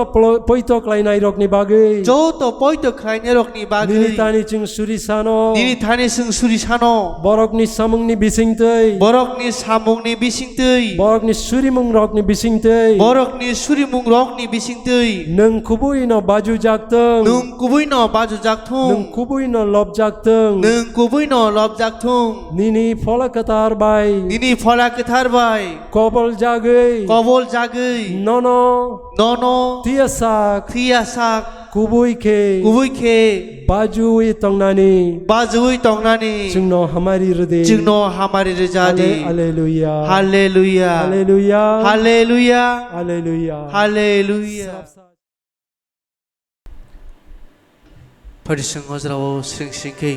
S2: poitok lainai rokni bagi
S1: joto poito khaine rokni bagai
S2: nilitani chung surisano
S1: nini thane sung suri sano
S2: borokni samungni bisingtei
S1: borokni samungni bisingtei
S2: borokni surimung rokni bisingtei
S1: borokni surimung rokni bisingtei
S2: nung kubuino baju jakteng
S1: nung kubuino baju jakthung
S2: nung kubuino lob jakteng
S1: nung kubuino lob jakthung
S2: nini folakatar bai
S1: nini phola kathar bai
S2: kobol jagai
S1: kobol jagai
S2: nono
S1: nono
S2: tiasak
S1: thiasak
S2: kubui ke
S1: kubui khe
S2: bajui tongnani
S1: bajui tongnani
S2: chungno hamari hृदय
S1: jingno hamari rejadi
S2: haleluya
S1: haleluya
S2: haleluya
S1: haleluya
S2: haleluya
S1: haleluya Parisang ozrawo sring sringke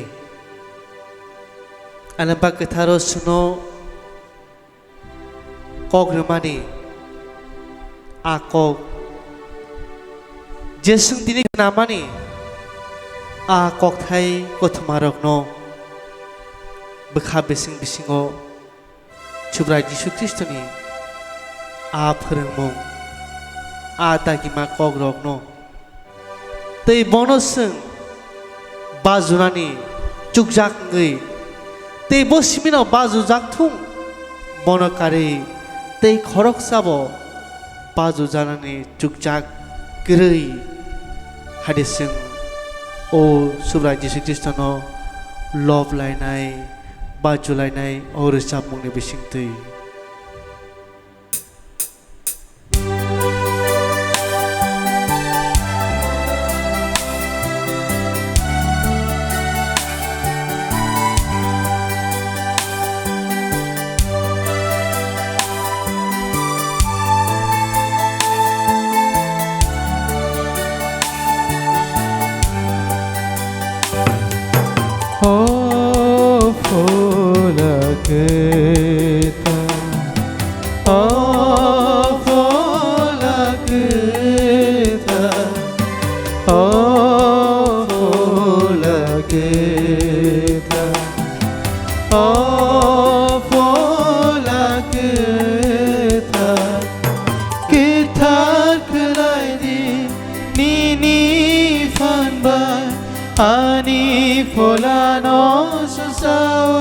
S1: Alampa katharo suno kogrumani akok jesung dini namani akok thai kothmarokno bekha besing bisingo chubra Jisu Kristoni a phorongmung a tagima kogrokno tei bonosung bajunani chukjak ngei tei bosimino baju jakthung bonokare tei khorok sabo baju janani chukjak grei hadisung o subra Jisu Kristono love lainai baju lainai or sapmungni bisingtei Ani folano susau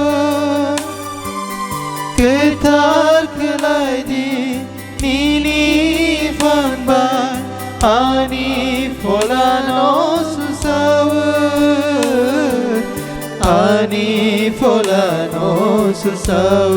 S1: ketar kelai di nini fanba ani folano susau ani folano susau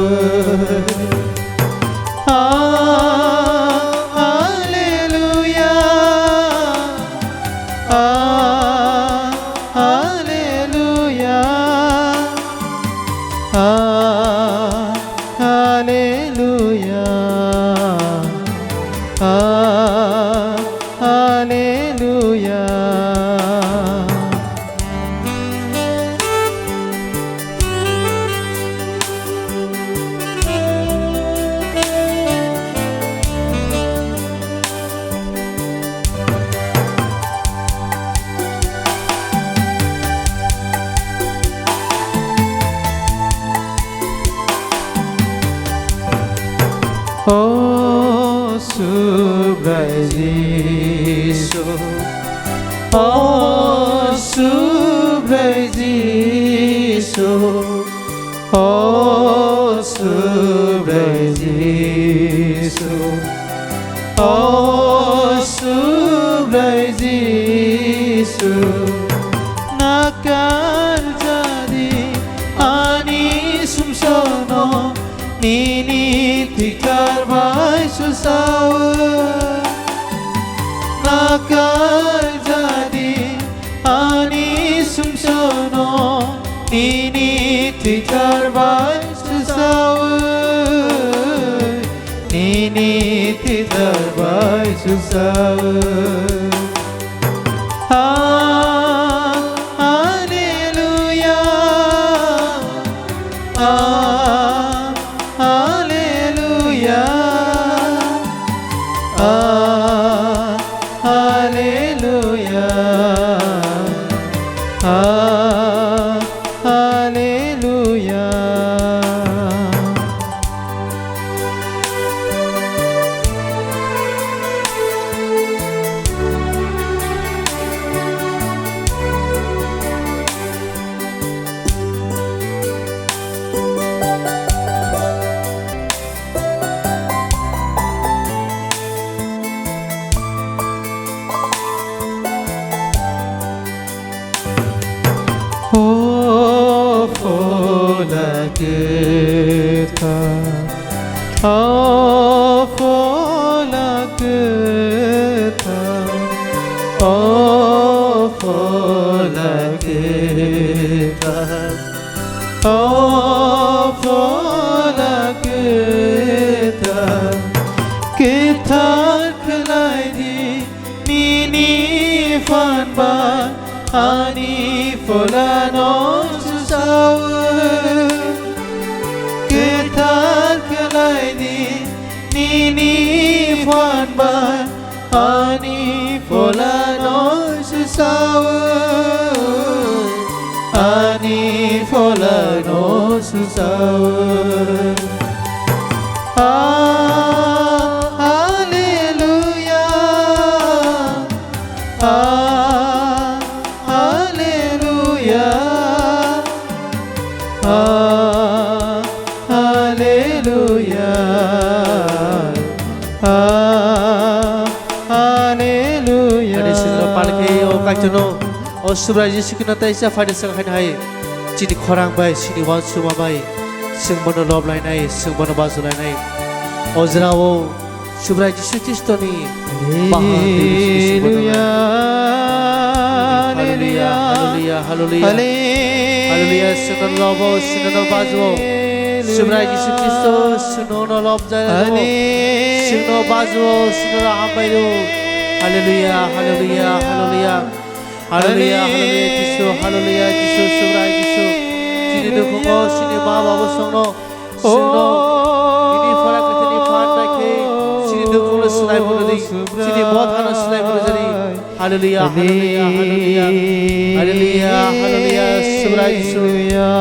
S1: Oh subrai Jisu Oh subrai Jisu Oh, surprise Jesus. Oh, surprise Jesus. Nakal jadi ani sumsono nini tikar bai susawa. Nakal jadi ani sumsono nini tikar bai susawa. Nini tikar bai susawa. Oh, for the good time. Oh, for the good time. Oh, for the good time. Oh, for the good time. Guitar kalaidi nini fanba ani fulano susawa. Guitar kalaidi nini fanba ani fulano susawa. Ani fulano susawa. Kaitono osubra Yesu kina taisa fade sang hai chini khorang bai chini wan suma bai sing bono lob lai nai sing bono bazu lai nai ozrawo subra Yesu Kristo ni haleluya haleluya haleluya haleluya haleluya sino lobo sino bazu subra Yesu Kristo sino no lob jai sino bazu sino ambayo. Hallelujah, hallelujah, hallelujah, hallelujah, hallelujah, Jisu, hallelujah, Jisu, subrai Jisu. Sini dukungo, sini baba bosongno, sino. Ini fala kita ni fan baike, sini dukungo sulai boladi, sini bothana sulai boladi. Hallelujah, hallelujah, hallelujah, hallelujah, hallelujah, subrai Jisu.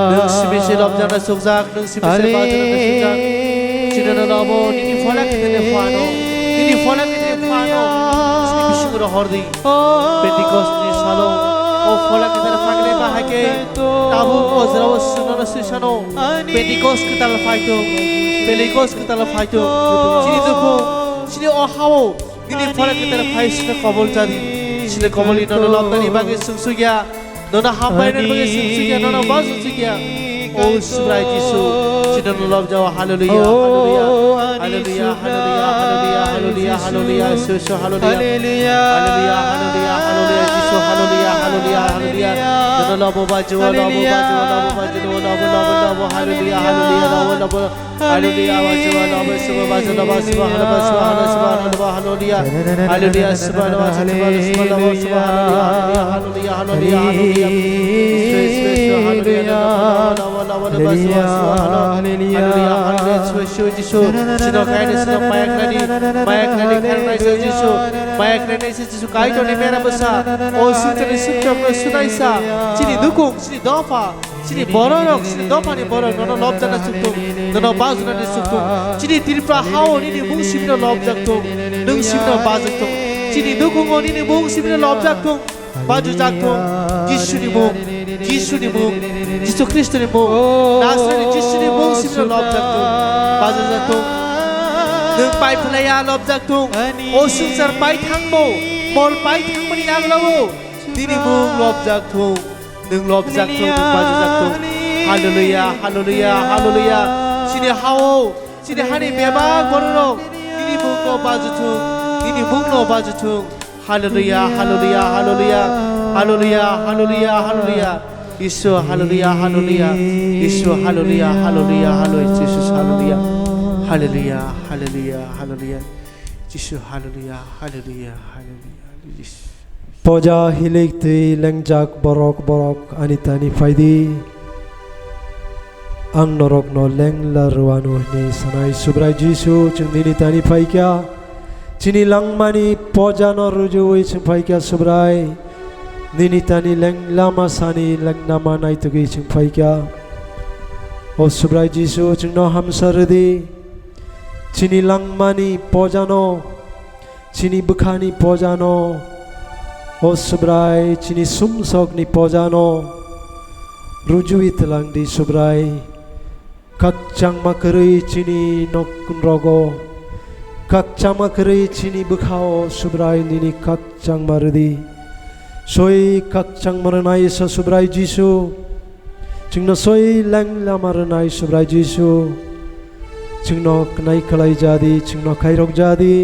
S1: Nung sibisi lobjana sukzak, nung sibisi bajana sukzak. Sini nabo, ini fala kita ni fano, ini fala kita ni fano. Bishukura hordi, Pentecost ni salo, o fola kita fakre bahake, tabu ozrawo sunana susano, Pentecost kita la faito, Pentecost kita la faito, sini duko, sini o hawo, ini fola kita la fai sini kabul jadi, sini kabul ini nono lobtani bagi sungsugia, nono hambai nani bagi sungsugia, nono bazu sungsugia, o subrai Jisu, sini nono lob jawa hallelujah, hallelujah, hallelujah, hallelujah, hallelujah, hallelujah, hallelujah, susu hallelujah, hallelujah, hallelujah, hallelujah, Jisu hallelujah, hallelujah, hallelujah, nono lobo baju, lobo baju, lobo baju, lobo lobo, hallelujah, hallelujah, lobo lobo, hallelujah, baju, lobo suba baju, lobo suba, lobo suba, lobo suba, lobo hallelujah, hallelujah, suba, lobo suba, lobo suba, hallelujah, hallelujah, hallelujah, hallelujah, susu hallelujah, lobo lobo lobo suba, hallelujah, hallelujah, susu Jisu, sino kaya sino mayak nani karena Jisu, mayak nani Jisu kaya tu ni mera besar, oh suci suci sudai sa, sini dukung, sini dofa, sini borok, sini dofa ni borok, nono lob jana suktung, nono bazu nani suktung, sini tiripra hao ni mung sini lob jaktung, nung sini bazuktung, sini dukung ni mung sini lob jaktung, baju jaktung, Jisu ni mung, 지수의 목 지수 그리스도의 목 나사렛 지수의 목 심으로 럽작동 빠져작동 능 빠이 플라야 럽작동 오승살 빠이 탕모 몰 빠이 탕모니 나그라고 니니 목 럽작동 능 럽작동 능 빠져작동 할렐루야 할렐루야 할렐루야 신의 하오 신의 하나님 매박 버르러 니니 목로 빠져tung 니니 목로 빠져tung 할렐루야 할렐루야 할렐루야 할렐루야 할렐루야 할렐루야 예수 할렐루야 할렐루야 예수 할렐루야 할렐루야 할렐루야 예수 할렐루야 할렐루야 할렐루야 할렐루야 예수 할렐루야 할렐루야 할렐루야 예수
S2: Poja hilik ti lengjak borok borok anitani faidi ang norok no leng larwano ni sanai subrai jisu chungni tani faikya chini langmani poja no rujuwi chung faikya subrai nini tani leng lama sani leng nama nai tugi chung faikya o subrai jisu chung no hamsardi chini langmani poja no chini bukhani poja no o subrai chini sumsok ni pojano rujui telang di subrai kak chang makerei chini nokun rogo kak chang makerei chini bukhao subrai nini kak chang mardi soi kak chang maranai sa subrai jisu chingno soi lang la maranai subrai jisu chingno knai kalai jadi chingno khairok jadi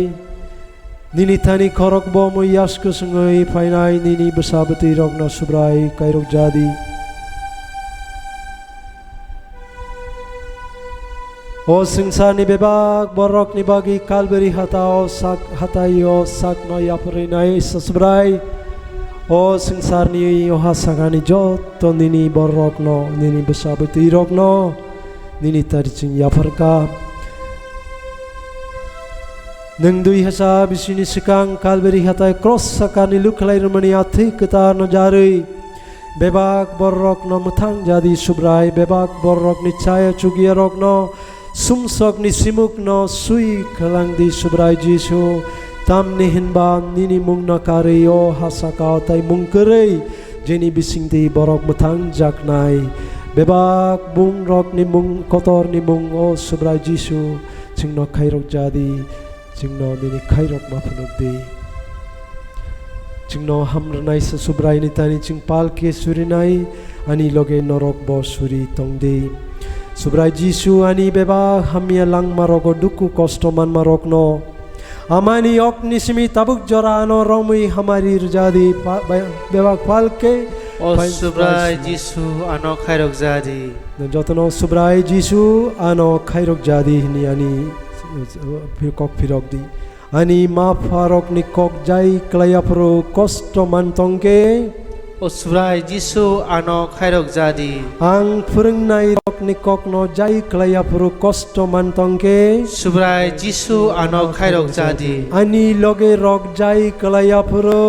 S2: Nini tani korok bomu yasku sungui painai nini bersabati rokno subrai kairok jadi O singsa ni bebak borok ni bagi kalberi hatao sak hatayo sak no yapurinai subrai O singsar ni ohasagani joto nini borok no nini bersabati rokno nini taricing yaparka Nang dui hasa bisini sekang kalberi hatai cross sakani luklai rumani athi ketar no jari bebak borok no muthang jadi subrai bebak borok ni chaya chugia rok no sumsok ni simuk no sui khalang di subrai jisu tam ni hinba nini mung na kariyo hasa ka tai mung kerei jeni bising di borok muthang jaknai bebak bung rok ni mung kotor ni mung o subrai jisu chingno khairok jadi Chingno nini khairok mapunok di Chingno hamranai sa subrai ni tani ching palke surinai ani loge norok bo suri tongdi subrai jisu ani beba hamia lang maroko duku kostoman marokno amani ok nisimi tabuk jorano romui hamari rjadi beba palke
S1: O subrai jisu ano khairok jadi
S2: jotono subrai jisu ano khairok jadi ni ani kok pirok di ani ma farok ni kok jai klaya pro kosto mantongke
S1: O subrai jisu ano khairok jadi
S2: ang purnai rok ni kok no jai klaya pro kosto mantongke
S1: subrai jisu ano khairok jadi
S2: ani loge rok jai klaya pro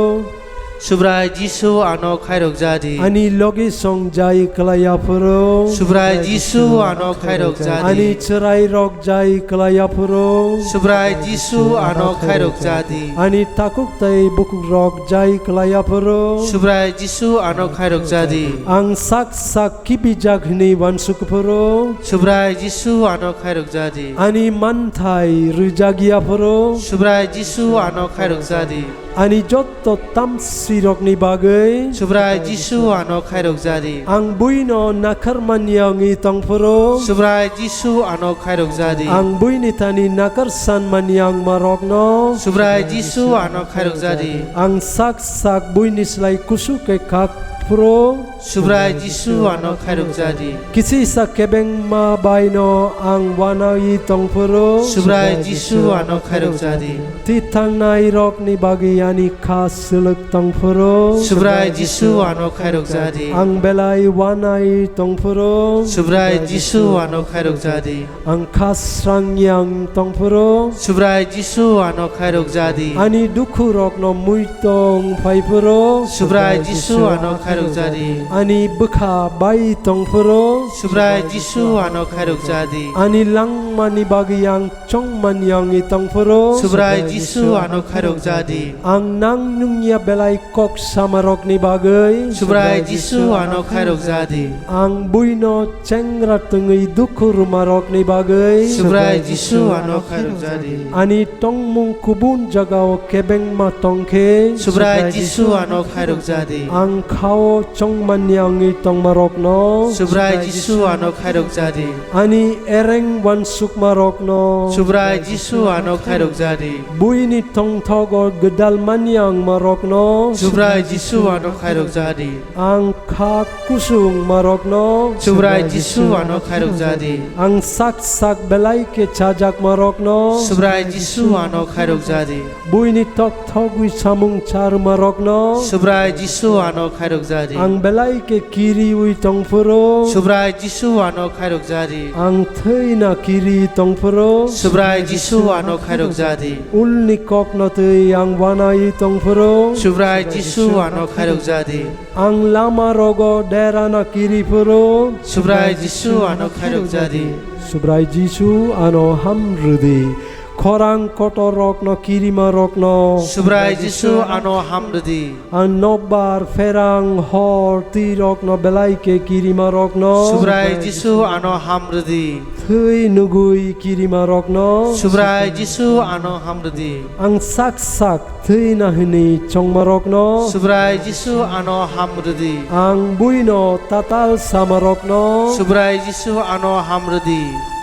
S1: subrai jisu ano khairok jadi
S2: ani loge song jai klaya pro
S1: subrai jisu ano khairok jadi
S2: ani cerai rok jai klaya pro
S1: subrai jisu ano khairok jadi
S2: ani takuk tai bukuk rok jai klaya pro
S1: subrai jisu ano khairok jadi
S2: ang sak sak kibi jaghni wansuk pro
S1: subrai jisu ano khairok jadi
S2: ani manthai rujagia pro
S1: subrai jisu ano khairok jadi
S2: ani jotto tamsirok ni bagai
S1: subrai jisu ano khairok jadi
S2: ang buino nakar manyangi tong pro
S1: subrai jisu ano khairok jadi
S2: ang buini tani nakar san manyang marokno
S1: subrai jisu ano khairok jadi
S2: ang sak sak buini slai kusuke kak pro
S1: subrai jisu ano khairok jadi
S2: kisi sa kebeng ma baino ang wanai tong pro
S1: subrai jisu ano khairok jadi
S2: titang nai rok ni bagi ani khas suluk tong pro
S1: subrai jisu ano khairok jadi
S2: ang belai wanai tong pro
S1: subrai jisu ano khairok jadi
S2: ang khas rangyang tong pro
S1: subrai jisu ano khairok jadi
S2: ani dukhu rok no muitong pai pro
S1: subrai jisu ano khairok jadi
S2: ani bukha bai tongporo
S1: Subrai Jisu ano khairok jadi
S2: ani lang mani bagi yang chong man yang i tongporo
S1: Subrai Jisu ano khairok jadi
S2: ang nang nungya belai kok samarok ni bagai
S1: Subrai Jisu ano khairok jadi
S2: ang buino cengra tungui dukhu rumarok ni bagai
S1: Subrai Jisu ano khairok jadi
S2: ani tongmung kubun jagao kebeng ma tongke
S1: Subrai Jisu ano khairok jadi
S2: ang khao chong man yang i tongmarok no
S1: Subrai Jisu ano khairok jadi
S2: ani ereng wan sukmarok no
S1: Subrai Jisu ano khairok jadi
S2: buini tong thogor gedal man yang marok no
S1: Subrai Jisu ano khairok jadi
S2: ang kha kusung marok no
S1: Subrai Jisu ano khairok jadi
S2: ang sak sak belai ke chajak marok no
S1: Subrai Jisu ano khairok jadi
S2: buini tok thogui samung char marok no
S1: Subrai Jisu ano khairok jadi
S2: ang belai ke kiri ui tongpuro
S1: Subrai Jisu ano khairok jadi
S2: ang theina kiri tongpuro
S1: Subrai Jisu ano khairok jadi
S2: ulni kok no tei ang wanai tongpuro
S1: Subrai Jisu ano khairok jadi
S2: ang lama rogo derana kiri puro
S1: Subrai Jisu ano khairok jadi
S2: Subrai Jisu ano hamrudi korang kotorok no kirima rok no
S1: Subrai Jisu ano hamrudi
S2: ang nobar ferang hor tirok no belai ke kirima rok no
S1: Subrai Jisu ano hamrudi
S2: thui nugui kirima rok no
S1: Subrai Jisu ano hamrudi
S2: ang sak sak thui na hini chongmarok no
S1: Subrai Jisu ano hamrudi
S2: ang buino tatal samarok no
S1: Subrai Jisu ano hamrudi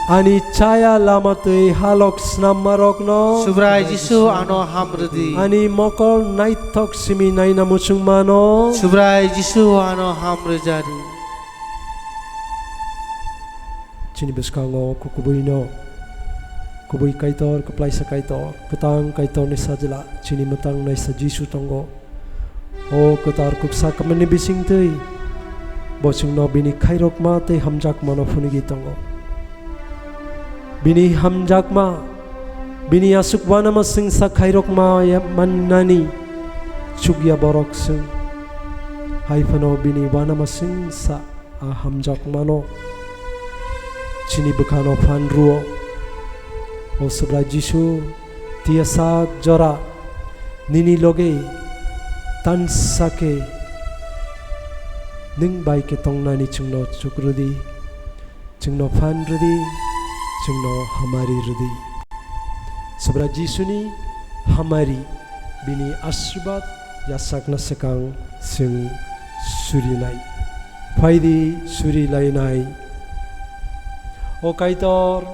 S2: ani chaya lamatei halok snamarok no
S1: Subrai Jisu ano hamrudi
S2: ani mokol naitok simi naina musungmano
S1: Subrai Jisu ano hamrudi
S2: chini beskango kukubuino kubui kaitor keplai sa kaitor ketang kaitor ni sajela chini metang nai sa Jisu tonggo o ketar kupsa kamani bising tei bosung no bini khairok ma te hamjak mano funigi tonggo bini hamjak ma bini asuk wana ma sing sa khairok ma ya manani chugya borok sing haifano bini wana ma sing sa a hamjak mano chini bekano fanruo o Subrai Jisu tia sak jora nini loge tan sake ning bai ke tong nani chungno chukrudi chungno fanrudi chungno hamari rudi Subrai Jisu ni hamari bini ashirbat yasak na sekang sing suri nai faidi suri lai nai o kaitor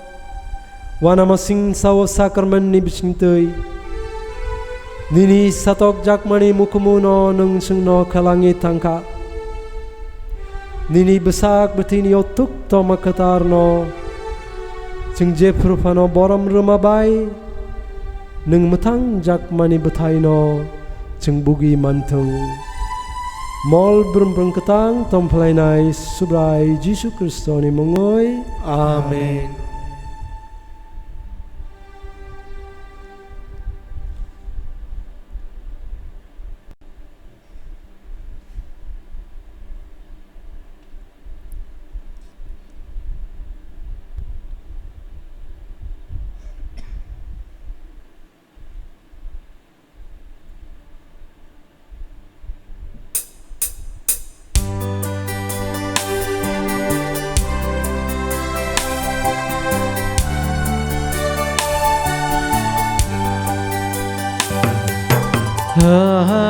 S2: wana masing sawo sakramen ni bisingtei nini satok jakmani mukumuno nung sungno kalangi tangka nini besak betini otuk to makatarno sing jefrufano boram rumabai nung metang jakmani betaino sing bugi mantung mol brumbrung ketang tomplainai Subrai Jisu Kristo ni mongoi
S1: Amen
S2: Hallelujah.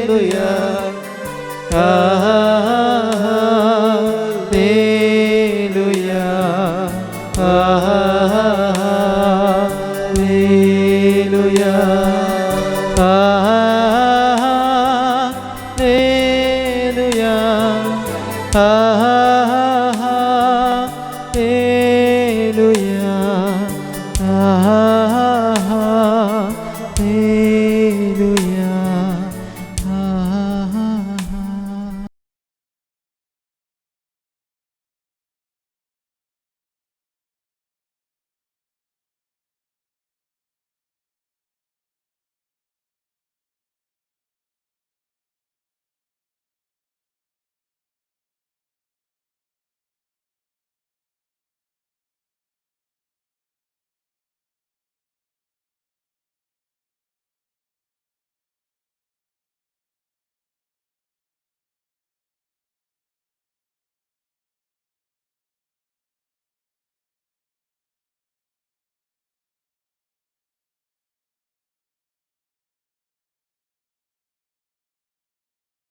S1: Hallelujah.